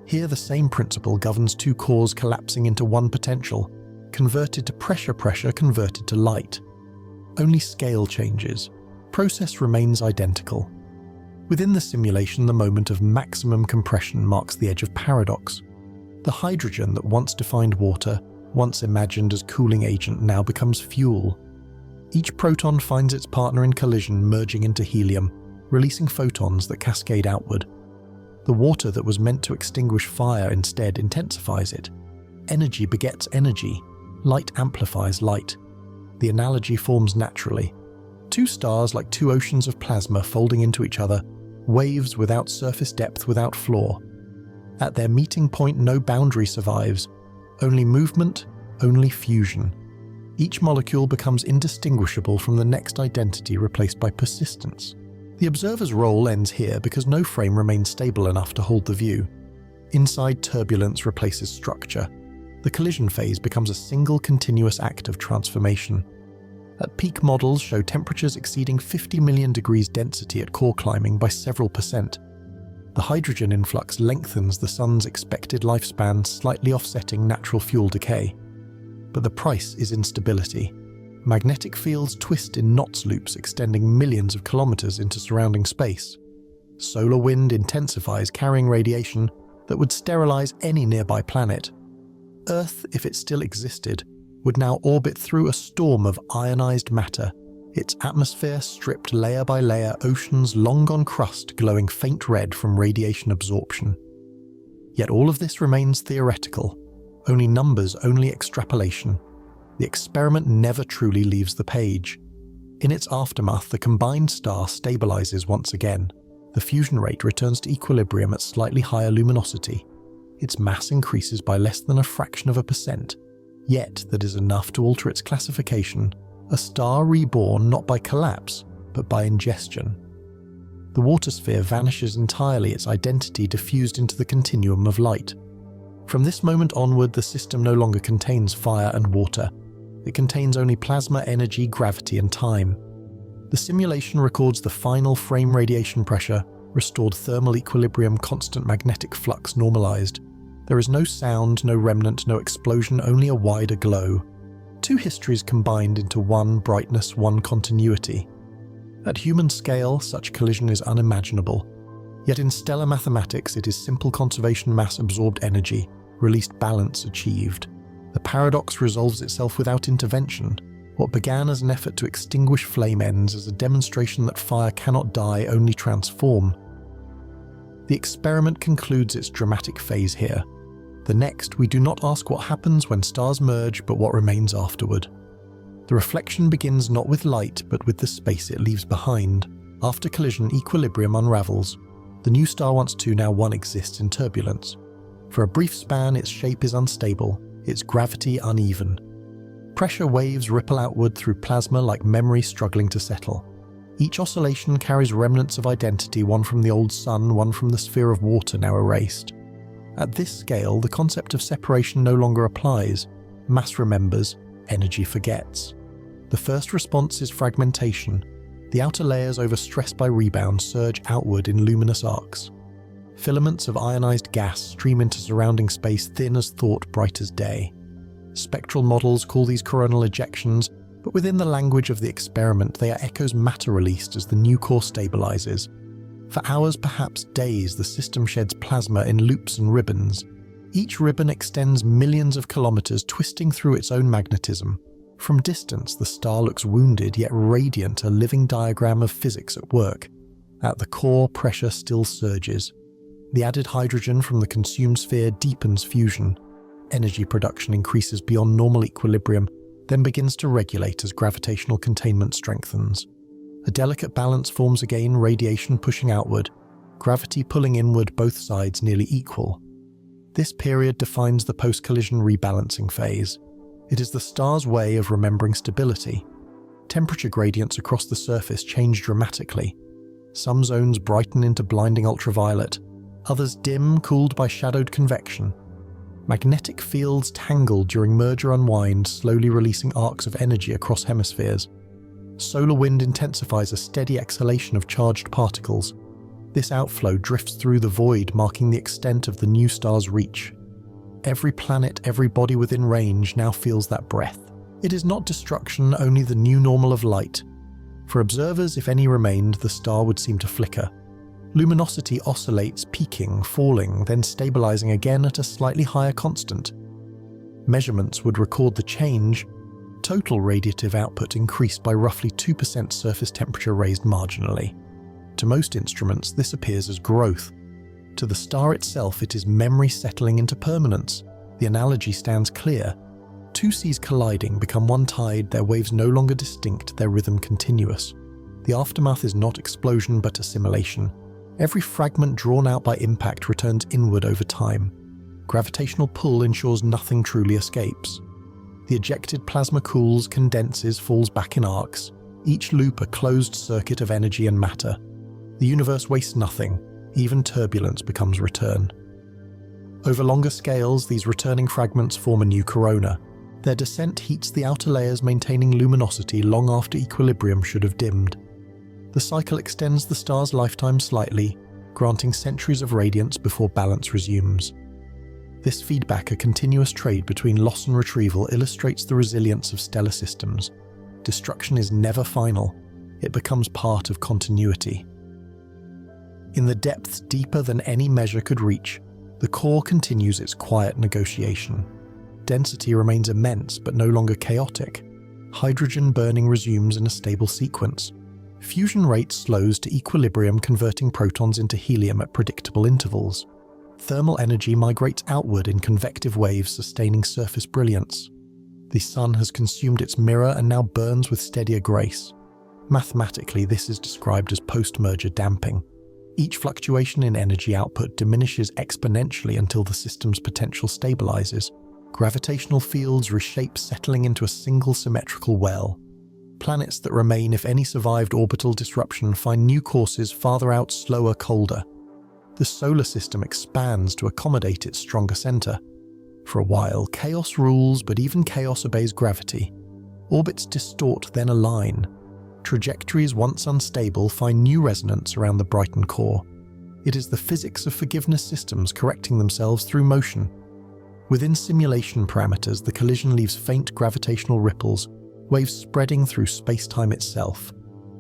Here, the same principle governs two cores collapsing into one potential, converted to pressure, converted to light. Only scale changes. Process remains identical. Within the simulation, the moment of maximum compression marks the edge of paradox. The hydrogen that once defined water, once imagined as cooling agent, now becomes fuel. Each proton finds its partner in collision, merging into helium, releasing photons that cascade outward. The water that was meant to extinguish fire instead intensifies it. Energy begets energy. Light amplifies light. The analogy forms naturally. Two stars like two oceans of plasma folding into each other, waves without surface depth, without flaw. At their meeting point, no boundary survives. Only movement, only fusion. Each molecule becomes indistinguishable from the next identity, replaced by persistence. The observer's role ends here because no frame remains stable enough to hold the view. Inside, turbulence replaces structure. The collision phase becomes a single continuous act of transformation. At peak, models show temperatures exceeding 50 million degrees density at core climbing by several percent. The hydrogen influx lengthens the sun's expected lifespan, slightly offsetting natural fuel decay. But the price is instability. Magnetic fields twist in knots loops extending millions of kilometers into surrounding space. Solar wind intensifies, carrying radiation that would sterilize any nearby planet. Earth, if it still existed, would now orbit through a storm of ionized matter, its atmosphere stripped layer by layer, oceans long gone crust glowing faint red from radiation absorption. Yet all of this remains theoretical. Only numbers, only extrapolation. The experiment never truly leaves the page. In its aftermath, the combined star stabilizes once again. The fusion rate returns to equilibrium at slightly higher luminosity. Its mass increases by less than a fraction of a percent. Yet that is enough to alter its classification. A star reborn not by collapse, but by ingestion. The water sphere vanishes entirely, its identity diffused into the continuum of light. From this moment onward, the system no longer contains fire and water. It contains only plasma, energy, gravity, and time. The simulation records the final frame radiation pressure, restored thermal equilibrium, constant magnetic flux normalized. There is no sound, no remnant, no explosion, only a wider glow. Two histories combined into one brightness, one continuity. At human scale, such collision is unimaginable. Yet in stellar mathematics, it is simple conservation mass-absorbed energy, released balance achieved. The paradox resolves itself without intervention. What began as an effort to extinguish flame ends as a demonstration that fire cannot die, only transform. The experiment concludes its dramatic phase here. The next, we do not ask what happens when stars merge, but what remains afterward. The reflection begins not with light, but with the space it leaves behind. After collision, equilibrium unravels. The new star once two, now one exists in turbulence. For a brief span, its shape is unstable, its gravity uneven. Pressure waves ripple outward through plasma like memory struggling to settle. Each oscillation carries remnants of identity, one from the old sun, one from the sphere of water now erased. At this scale, the concept of separation no longer applies. Mass remembers, energy forgets. The first response is fragmentation. The outer layers, overstressed by rebound, surge outward in luminous arcs. Filaments of ionized gas stream into surrounding space, thin as thought, bright as day. Spectral models call these coronal ejections, but within the language of the experiment, they are echoes matter released as the new core stabilizes. For hours, perhaps days, the system sheds plasma in loops and ribbons. Each ribbon extends millions of kilometers, twisting through its own magnetism. From distance, the star looks wounded, yet radiant, a living diagram of physics at work. At the core, pressure still surges. The added hydrogen from the consumed sphere deepens fusion. Energy production increases beyond normal equilibrium, then begins to regulate as gravitational containment strengthens. A delicate balance forms again, radiation pushing outward, gravity pulling inward, both sides nearly equal. This period defines the post-collision rebalancing phase. It is the star's way of remembering stability. Temperature gradients across the surface change dramatically. Some zones brighten into blinding ultraviolet, others dim, cooled by shadowed convection. Magnetic fields tangle during merger unwind, slowly releasing arcs of energy across hemispheres. Solar wind intensifies a steady exhalation of charged particles. This outflow drifts through the void, marking the extent of the new star's reach. Every planet, every body within range now feels that breath. It is not destruction, only the new normal of light. For observers, if any remained, the star would seem to flicker. Luminosity oscillates, peaking, falling, then stabilizing again at a slightly higher constant. Measurements would record the change. Total radiative output increased by roughly 2%, surface temperature raised marginally. To most instruments, this appears as growth. To the star itself, it is memory settling into permanence. The analogy stands clear. Two seas colliding become one tide, their waves no longer distinct, their rhythm continuous. The aftermath is not explosion but assimilation. Every fragment drawn out by impact returns inward over time. Gravitational pull ensures nothing truly escapes. The ejected plasma cools, condenses, falls back in arcs, each loop a closed circuit of energy and matter. The universe wastes nothing, even turbulence becomes return. Over longer scales, these returning fragments form a new corona. Their descent heats the outer layers, maintaining luminosity long after equilibrium should have dimmed. The cycle extends the star's lifetime slightly, granting centuries of radiance before balance resumes. This feedback, a continuous trade between loss and retrieval, illustrates the resilience of stellar systems. Destruction is never final. It becomes part of continuity. In the depths deeper than any measure could reach, the core continues its quiet negotiation. Density remains immense but no longer chaotic. Hydrogen burning resumes in a stable sequence. Fusion rate slows to equilibrium, converting protons into helium at predictable intervals. Thermal energy migrates outward in convective waves, sustaining surface brilliance. The sun has consumed its mirror and now burns with steadier grace. Mathematically, this is described as post-merger damping. Each fluctuation in energy output diminishes exponentially until the system's potential stabilizes. Gravitational fields reshape, settling into a single symmetrical well. Planets that remain, if any survived orbital disruption, find new courses farther out, slower, colder. The solar system expands to accommodate its stronger center. For a while, chaos rules, but even chaos obeys gravity. Orbits distort, then align. Trajectories once unstable find new resonance around the brightened core. It is the physics of forgiveness systems correcting themselves through motion. Within simulation parameters, the collision leaves faint gravitational ripples, waves spreading through space-time itself.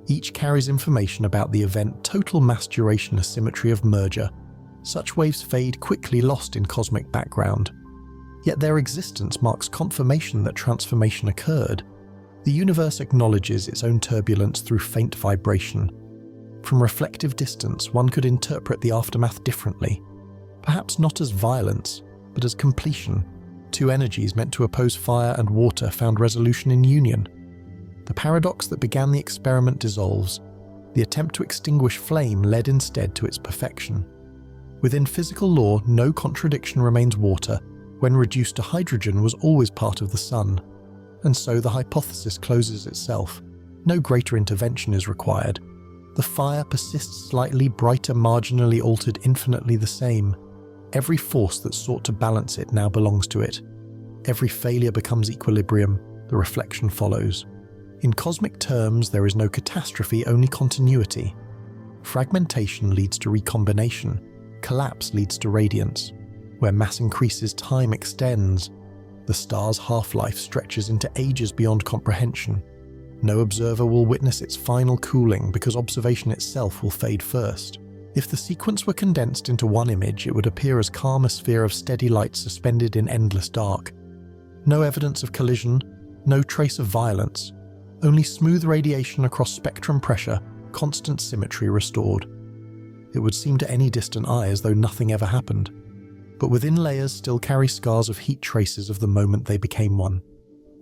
Each carries information about the event, total mass duration asymmetry of merger. Such waves fade, quickly lost in cosmic background. Yet their existence marks confirmation that transformation occurred. The universe acknowledges its own turbulence through faint vibration. From reflective distance, one could interpret the aftermath differently. Perhaps not as violence, but as completion. Two energies meant to oppose fire and water found resolution in union. The paradox that began the experiment dissolves. The attempt to extinguish flame led instead to its perfection. Within physical law, no contradiction remains. Water, when reduced to hydrogen, was always part of the sun. And so the hypothesis closes itself. No greater intervention is required. The fire persists slightly, brighter, marginally altered, infinitely the same. Every force that sought to balance it now belongs to it. Every failure becomes equilibrium, the reflection follows. In cosmic terms, there is no catastrophe, only continuity. Fragmentation leads to recombination. Collapse leads to radiance. Where mass increases, time extends. The star's half-life stretches into ages beyond comprehension. No observer will witness its final cooling because observation itself will fade first. If the sequence were condensed into one image, it would appear as calm a sphere of steady light suspended in endless dark. No evidence of collision, no trace of violence, only smooth radiation across spectrum pressure, constant symmetry restored. It would seem to any distant eye as though nothing ever happened. But within layers still carry scars of heat, traces of the moment they became one.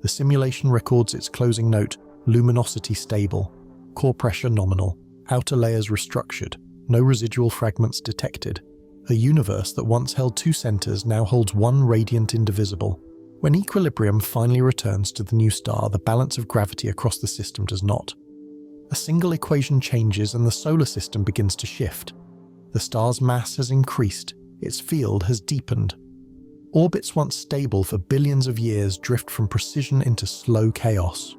The simulation records its closing note: luminosity stable, core pressure nominal, outer layers restructured, no residual fragments detected. A universe that once held two centers now holds one radiant indivisible. When equilibrium finally returns to the new star, the balance of gravity across the system does not. A single equation changes and the solar system begins to shift. The star's mass has increased, its field has deepened. Orbits once stable for billions of years drift from precision into slow chaos.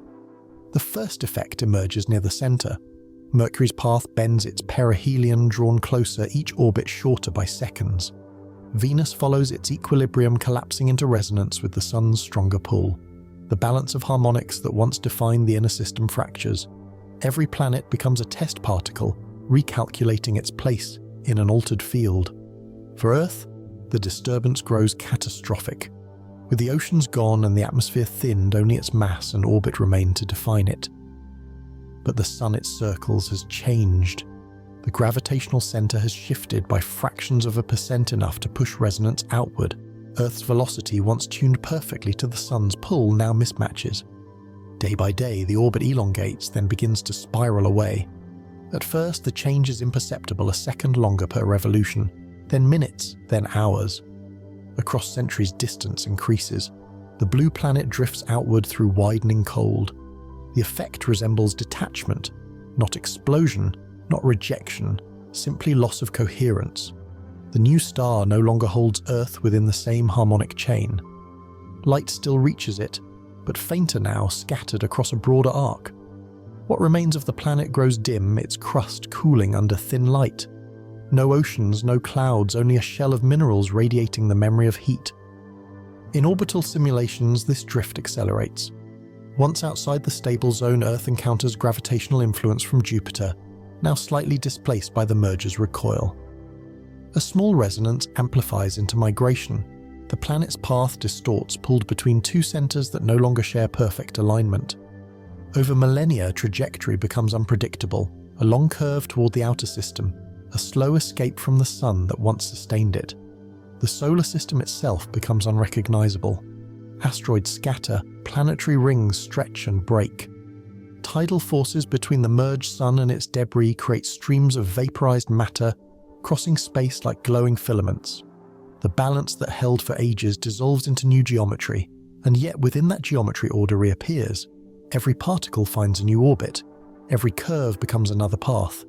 The first effect emerges near the center. Mercury's path bends its perihelion, drawn closer, each orbit shorter by seconds. Venus follows its equilibrium, collapsing into resonance with the sun's stronger pull. The balance of harmonics that once defined the inner system fractures. Every planet becomes a test particle, recalculating its place in an altered field. For Earth, the disturbance grows catastrophic. With the oceans gone and the atmosphere thinned, only its mass and orbit remain to define it. But the sun it circles has changed. The gravitational center has shifted by fractions of a percent, enough to push resonance outward. Earth's velocity, once tuned perfectly to the sun's pull, now mismatches. Day by day, the orbit elongates, then begins to spiral away. At first, the change is imperceptible, a second longer per revolution, then minutes, then hours. Across centuries, distance increases. The blue planet drifts outward through widening cold. The effect resembles detachment, not explosion, not rejection, simply loss of coherence. The new star no longer holds Earth within the same harmonic chain. Light still reaches it, but fainter now, scattered across a broader arc. What remains of the planet grows dim, its crust cooling under thin light. No oceans, no clouds, only a shell of minerals radiating the memory of heat. In orbital simulations, this drift accelerates. Once outside the stable zone, Earth encounters gravitational influence from Jupiter, now slightly displaced by the merger's recoil. A small resonance amplifies into migration. The planet's path distorts, pulled between two centers that no longer share perfect alignment. Over millennia, trajectory becomes unpredictable, a long curve toward the outer system, a slow escape from the sun that once sustained it. The solar system itself becomes unrecognizable. Asteroids scatter, planetary rings stretch and break. Tidal forces between the merged sun and its debris create streams of vaporized matter, crossing space like glowing filaments. The balance that held for ages dissolves into new geometry, and yet within that geometry order reappears. Every particle finds a new orbit. Every curve becomes another path.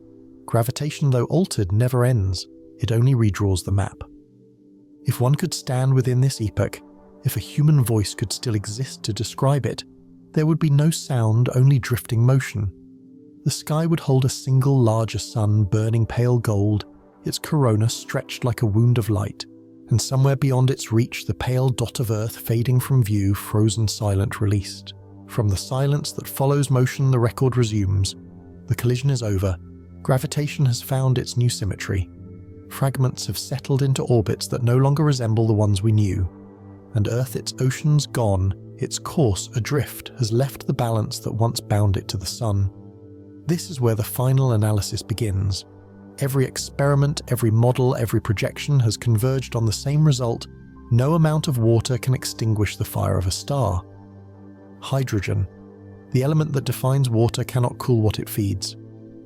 Gravitation, though altered, never ends. It only redraws the map. If one could stand within this epoch, if a human voice could still exist to describe it, there would be no sound, only drifting motion. The sky would hold a single larger sun burning pale gold, its corona stretched like a wound of light, and somewhere beyond its reach the pale dot of Earth fading from view, frozen silent, released. From the silence that follows motion, the record resumes. The collision is over. Gravitation has found its new symmetry. Fragments have settled into orbits that no longer resemble the ones we knew. And Earth, its oceans gone, its course adrift, has left the balance that once bound it to the sun. This is where the final analysis begins. Every experiment, every model, every projection has converged on the same result. No amount of water can extinguish the fire of a star. Hydrogen. The element that defines water cannot cool what it feeds.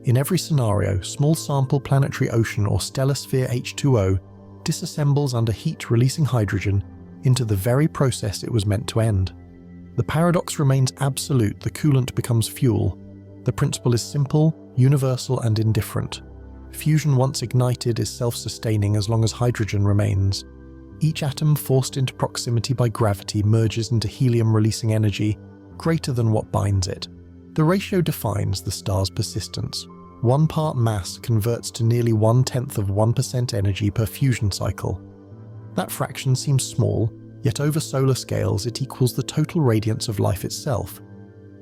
In every scenario, small sample planetary ocean or stellar sphere H2O disassembles under heat, releasing hydrogen into the very process it was meant to end. The paradox remains absolute. The coolant becomes fuel. The principle is simple, universal, and indifferent. Fusion, once ignited, is self-sustaining as long as hydrogen remains. Each atom, forced into proximity by gravity, merges into helium, releasing energy greater than what binds it. The ratio defines the star's persistence. 1 part mass converts to nearly 0.1% energy per fusion cycle. That fraction seems small, yet over solar scales it equals the total radiance of life itself.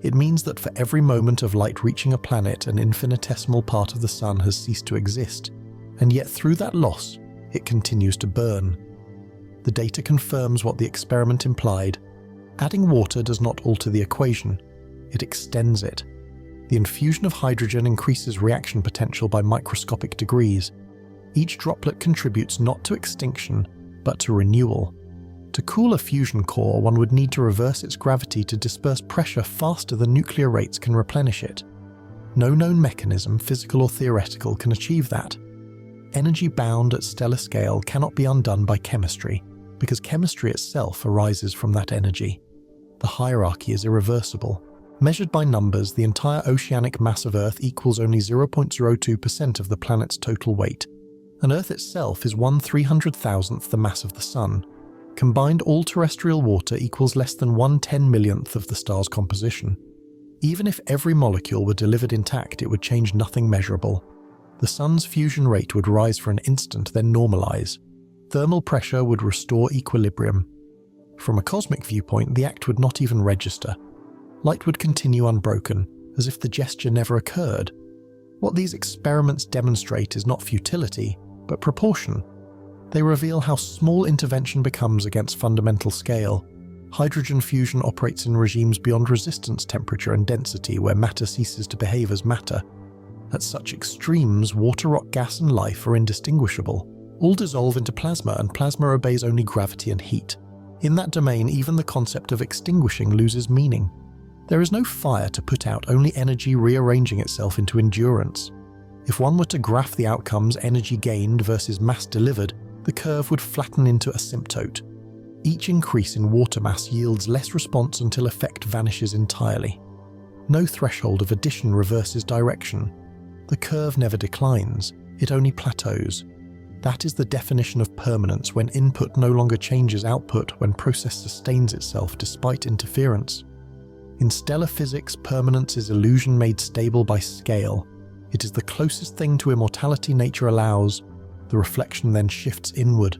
It means that for every moment of light reaching a planet, an infinitesimal part of the sun has ceased to exist, and yet through that loss, it continues to burn. The data confirms what the experiment implied. Adding water does not alter the equation, it extends it. The infusion of hydrogen increases reaction potential by microscopic degrees. Each droplet contributes not to extinction, but to renewal. To cool a fusion core, one would need to reverse its gravity to disperse pressure faster than nuclear rates can replenish it. No known mechanism, physical or theoretical, can achieve that. Energy bound at stellar scale cannot be undone by chemistry, because chemistry itself arises from that energy. The hierarchy is irreversible. Measured by numbers, the entire oceanic mass of Earth equals only 0.02% of the planet's total weight, and Earth itself is 1/300,000th the mass of the Sun. Combined all terrestrial water equals less than 1/10,000,000th of the star's composition. Even if every molecule were delivered intact, it would change nothing measurable. The Sun's fusion rate would rise for an instant, then normalize. Thermal pressure would restore equilibrium. From a cosmic viewpoint, the act would not even register. Light would continue unbroken, as if the gesture never occurred. What these experiments demonstrate is not futility, but proportion. They reveal how small intervention becomes against fundamental scale. Hydrogen fusion operates in regimes beyond resistance temperature and density, where matter ceases to behave as matter. At such extremes, water, rock, gas, and life are indistinguishable. All dissolve into plasma, and plasma obeys only gravity and heat. In that domain, even the concept of extinguishing loses meaning. There is no fire to put out, only energy rearranging itself into endurance. If one were to graph the outcomes, energy gained versus mass delivered, the curve would flatten into asymptote. Each increase in water mass yields less response until effect vanishes entirely. No threshold of addition reverses direction. The curve never declines, it only plateaus. That is the definition of permanence, when input no longer changes output, when process sustains itself despite interference. In stellar physics, permanence is illusion made stable by scale. It is the closest thing to immortality nature allows. The reflection then shifts inward.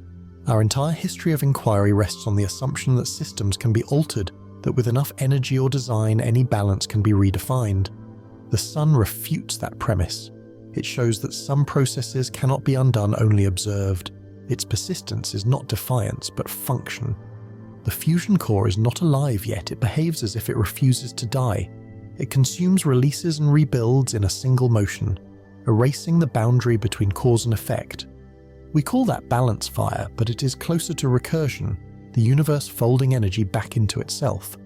Our entire history of inquiry rests on the assumption that systems can be altered, that with enough energy or design, any balance can be redefined. The Sun refutes that premise. It shows that some processes cannot be undone, only observed. Its persistence is not defiance, but function. The fusion core is not alive yet, it behaves as if it refuses to die. It consumes, releases, and rebuilds in a single motion, erasing the boundary between cause and effect. We call that balance fire, but it is closer to recursion, the universe folding energy back into itself.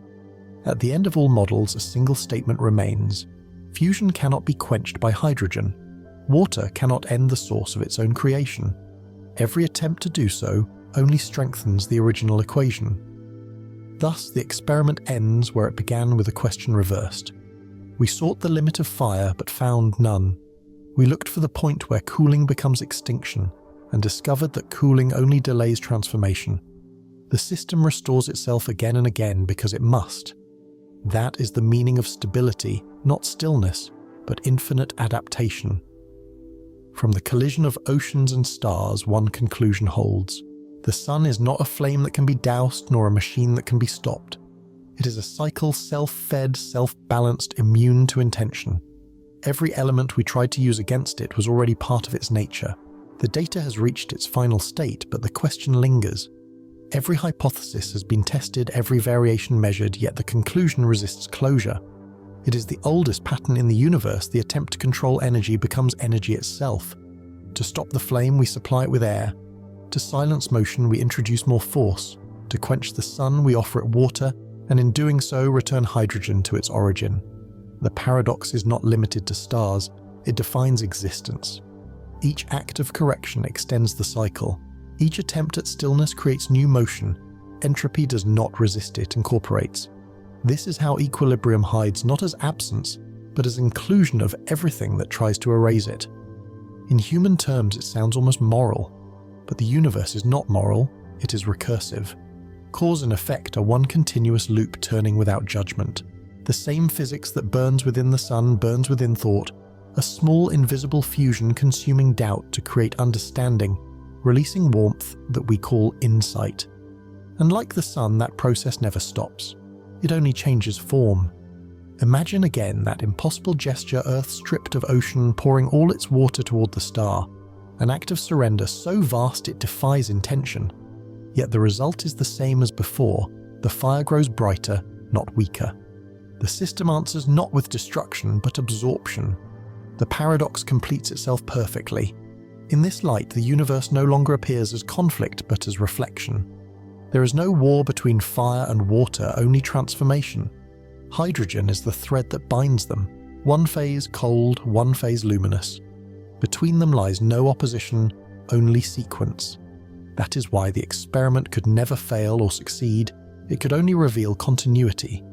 At the end of all models, a single statement remains. Fusion cannot be quenched by hydrogen. Water cannot end the source of its own creation. Every attempt to do so only strengthens the original equation. Thus, the experiment ends where it began, with a question reversed. We sought the limit of fire but found none. We looked for the point where cooling becomes extinction and discovered that cooling only delays transformation. The system restores itself again and again because it must. That is the meaning of stability, not stillness, but infinite adaptation. From the collision of oceans and stars, one conclusion holds. The sun is not a flame that can be doused, nor a machine that can be stopped. It is a cycle, self-fed, self-balanced, immune to intention. Every element we tried to use against it was already part of its nature. The data has reached its final state, but the question lingers. Every hypothesis has been tested, every variation measured, yet the conclusion resists closure. It is the oldest pattern in the universe. The attempt to control energy becomes energy itself. To stop the flame, we supply it with air. To silence motion, we introduce more force. To quench the sun, we offer it water, and in doing so, return hydrogen to its origin. The paradox is not limited to stars, it defines existence. Each act of correction extends the cycle. Each attempt at stillness creates new motion. Entropy does not resist, it incorporates. This is how equilibrium hides not as absence, but as inclusion of everything that tries to erase it. In human terms, it sounds almost moral, but the universe is not moral, it is recursive. Cause and effect are one continuous loop turning without judgment. The same physics that burns within the sun burns within thought, a small invisible fusion consuming doubt to create understanding, releasing warmth that we call insight. And like the sun, that process never stops. It only changes form. Imagine again that impossible gesture, Earth stripped of ocean, pouring all its water toward the star. An act of surrender so vast it defies intention. Yet the result is the same as before. The fire grows brighter, not weaker. The system answers not with destruction, but absorption. The paradox completes itself perfectly. In this light, the universe no longer appears as conflict, but as reflection. There is no war between fire and water, only transformation. Hydrogen is the thread that binds them, one phase cold, one phase luminous. Between them lies no opposition, only sequence. That is why the experiment could never fail or succeed, it could only reveal continuity.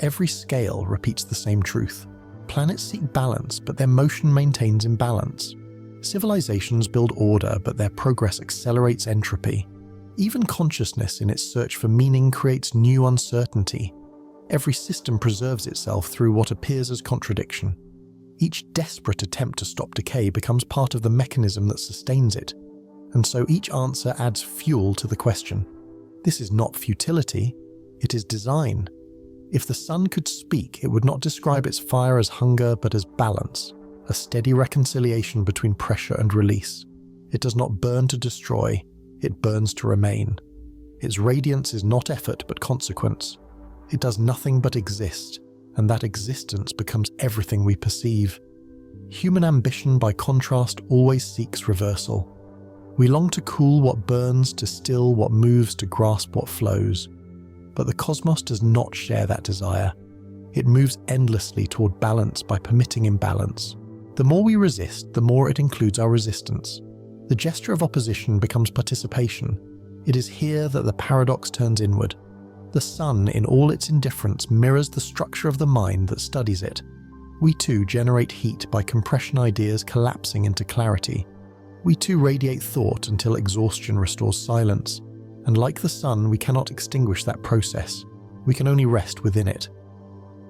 Every scale repeats the same truth. Planets seek balance, but their motion maintains imbalance. Civilizations build order, but their progress accelerates entropy. Even consciousness in its search for meaning creates new uncertainty. Every system preserves itself through what appears as contradiction. Each desperate attempt to stop decay becomes part of the mechanism that sustains it, and so each answer adds fuel to the question. This is not futility, it is design. If the sun could speak, it would not describe its fire as hunger but as balance, a steady reconciliation between pressure and release. It does not burn to destroy, it burns to remain. Its radiance is not effort but consequence. It does nothing but exist, and that existence becomes everything we perceive. Human ambition, by contrast, always seeks reversal. We long to cool what burns, to still what moves, to grasp what flows. But the cosmos does not share that desire. It moves endlessly toward balance by permitting imbalance. The more we resist, the more it includes our resistance. The gesture of opposition becomes participation. It is here that the paradox turns inward. The sun, in all its indifference, mirrors the structure of the mind that studies it. We too generate heat by compression, ideas collapsing into clarity. We too radiate thought until exhaustion restores silence. And like the sun, we cannot extinguish that process. We can only rest within it.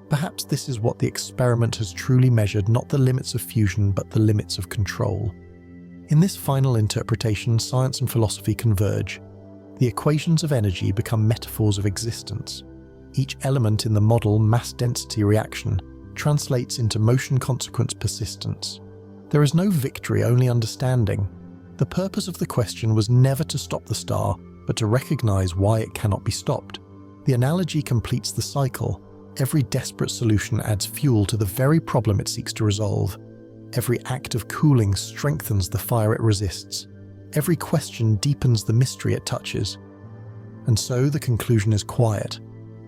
Perhaps this is what the experiment has truly measured, not the limits of fusion, but the limits of control. In this final interpretation, science and philosophy converge. The equations of energy become metaphors of existence. Each element in the model, mass density reaction, translates into motion consequence persistence. There is no victory, only understanding. The purpose of the question was never to stop the star, but to recognize why it cannot be stopped. The analogy completes the cycle. Every desperate solution adds fuel to the very problem it seeks to resolve. Every act of cooling strengthens the fire it resists. Every question deepens the mystery it touches. And so the conclusion is quiet.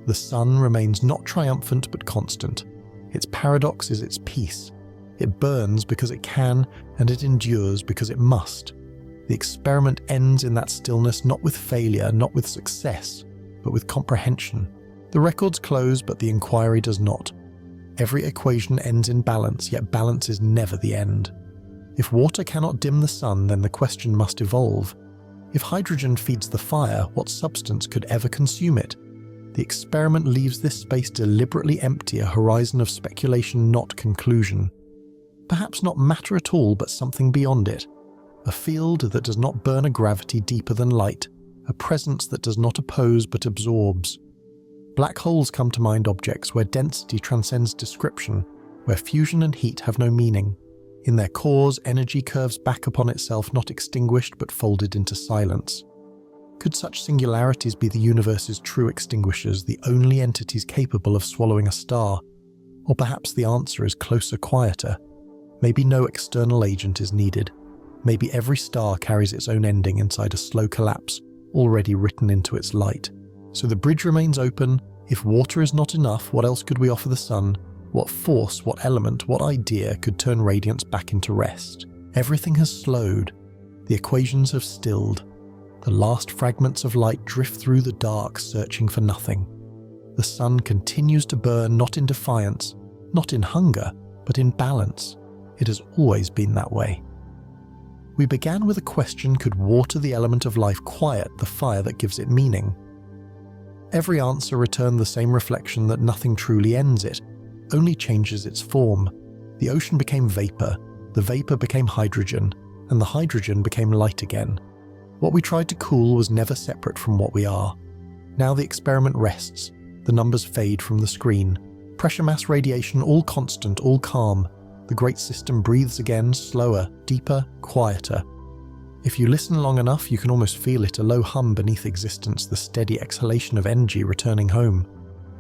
The sun remains not triumphant but constant. Its paradox is its peace. It burns because it can, and it endures because it must. The experiment ends in that stillness, not with failure, not with success, but with comprehension. The records close, but the inquiry does not. Every equation ends in balance, yet balance is never the end. If water cannot dim the sun, then the question must evolve. If hydrogen feeds the fire, what substance could ever consume it? The experiment leaves this space deliberately empty, a horizon of speculation, not conclusion. Perhaps not matter at all, but something beyond it. A field that does not burn a gravity deeper than light, a presence that does not oppose but absorbs. Black holes come to mind, objects where density transcends description, where fusion and heat have no meaning. In their cores, energy curves back upon itself, not extinguished but folded into silence. Could such singularities be the universe's true extinguishers, the only entities capable of swallowing a star? Or perhaps the answer is closer, quieter. Maybe no external agent is needed. Maybe every star carries its own ending inside a slow collapse, already written into its light. So the bridge remains open. If water is not enough, what else could we offer the sun? What force, what element, what idea could turn radiance back into rest? Everything has slowed. The equations have stilled. The last fragments of light drift through the dark, searching for nothing. The sun continues to burn, not in defiance, not in hunger, but in balance. It has always been that way. We began with a question: could water, the element of life, quiet the fire that gives it meaning? Every answer returned the same reflection, that nothing truly ends it, only changes its form. The ocean became vapor, the vapor became hydrogen, and the hydrogen became light again. What we tried to cool was never separate from what we are. Now the experiment rests, the numbers fade from the screen. Pressure, mass, radiation, all constant, all calm. The great system breathes again, slower, deeper, quieter. If you listen long enough, you can almost feel it, a low hum beneath existence, the steady exhalation of energy returning home.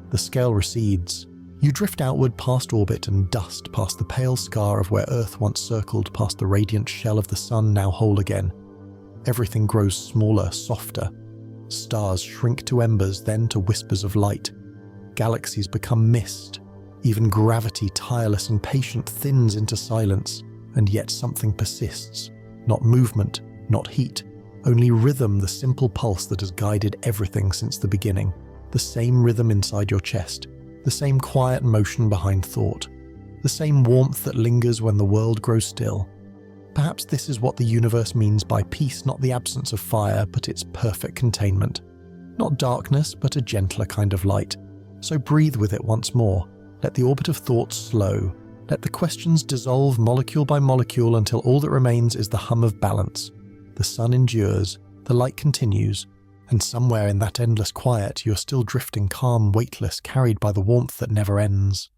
The scale recedes. You drift outward past orbit and dust, past the pale scar of where Earth once circled, past the radiant shell of the sun, now whole again. Everything grows smaller, softer. Stars shrink to embers, then to whispers of light. Galaxies become mist. Even gravity, tireless and patient, thins into silence, and yet something persists. Not movement, not heat, only rhythm, the simple pulse that has guided everything since the beginning. The same rhythm inside your chest, the same quiet motion behind thought, the same warmth that lingers when the world grows still. Perhaps this is what the universe means by peace, not the absence of fire, but its perfect containment. Not darkness, but a gentler kind of light. So breathe with it once more. Let the orbit of thought slow. Let the questions dissolve molecule by molecule until all that remains is the hum of balance. The sun endures, the light continues, and somewhere in that endless quiet you're still drifting calm, weightless, carried by the warmth that never ends.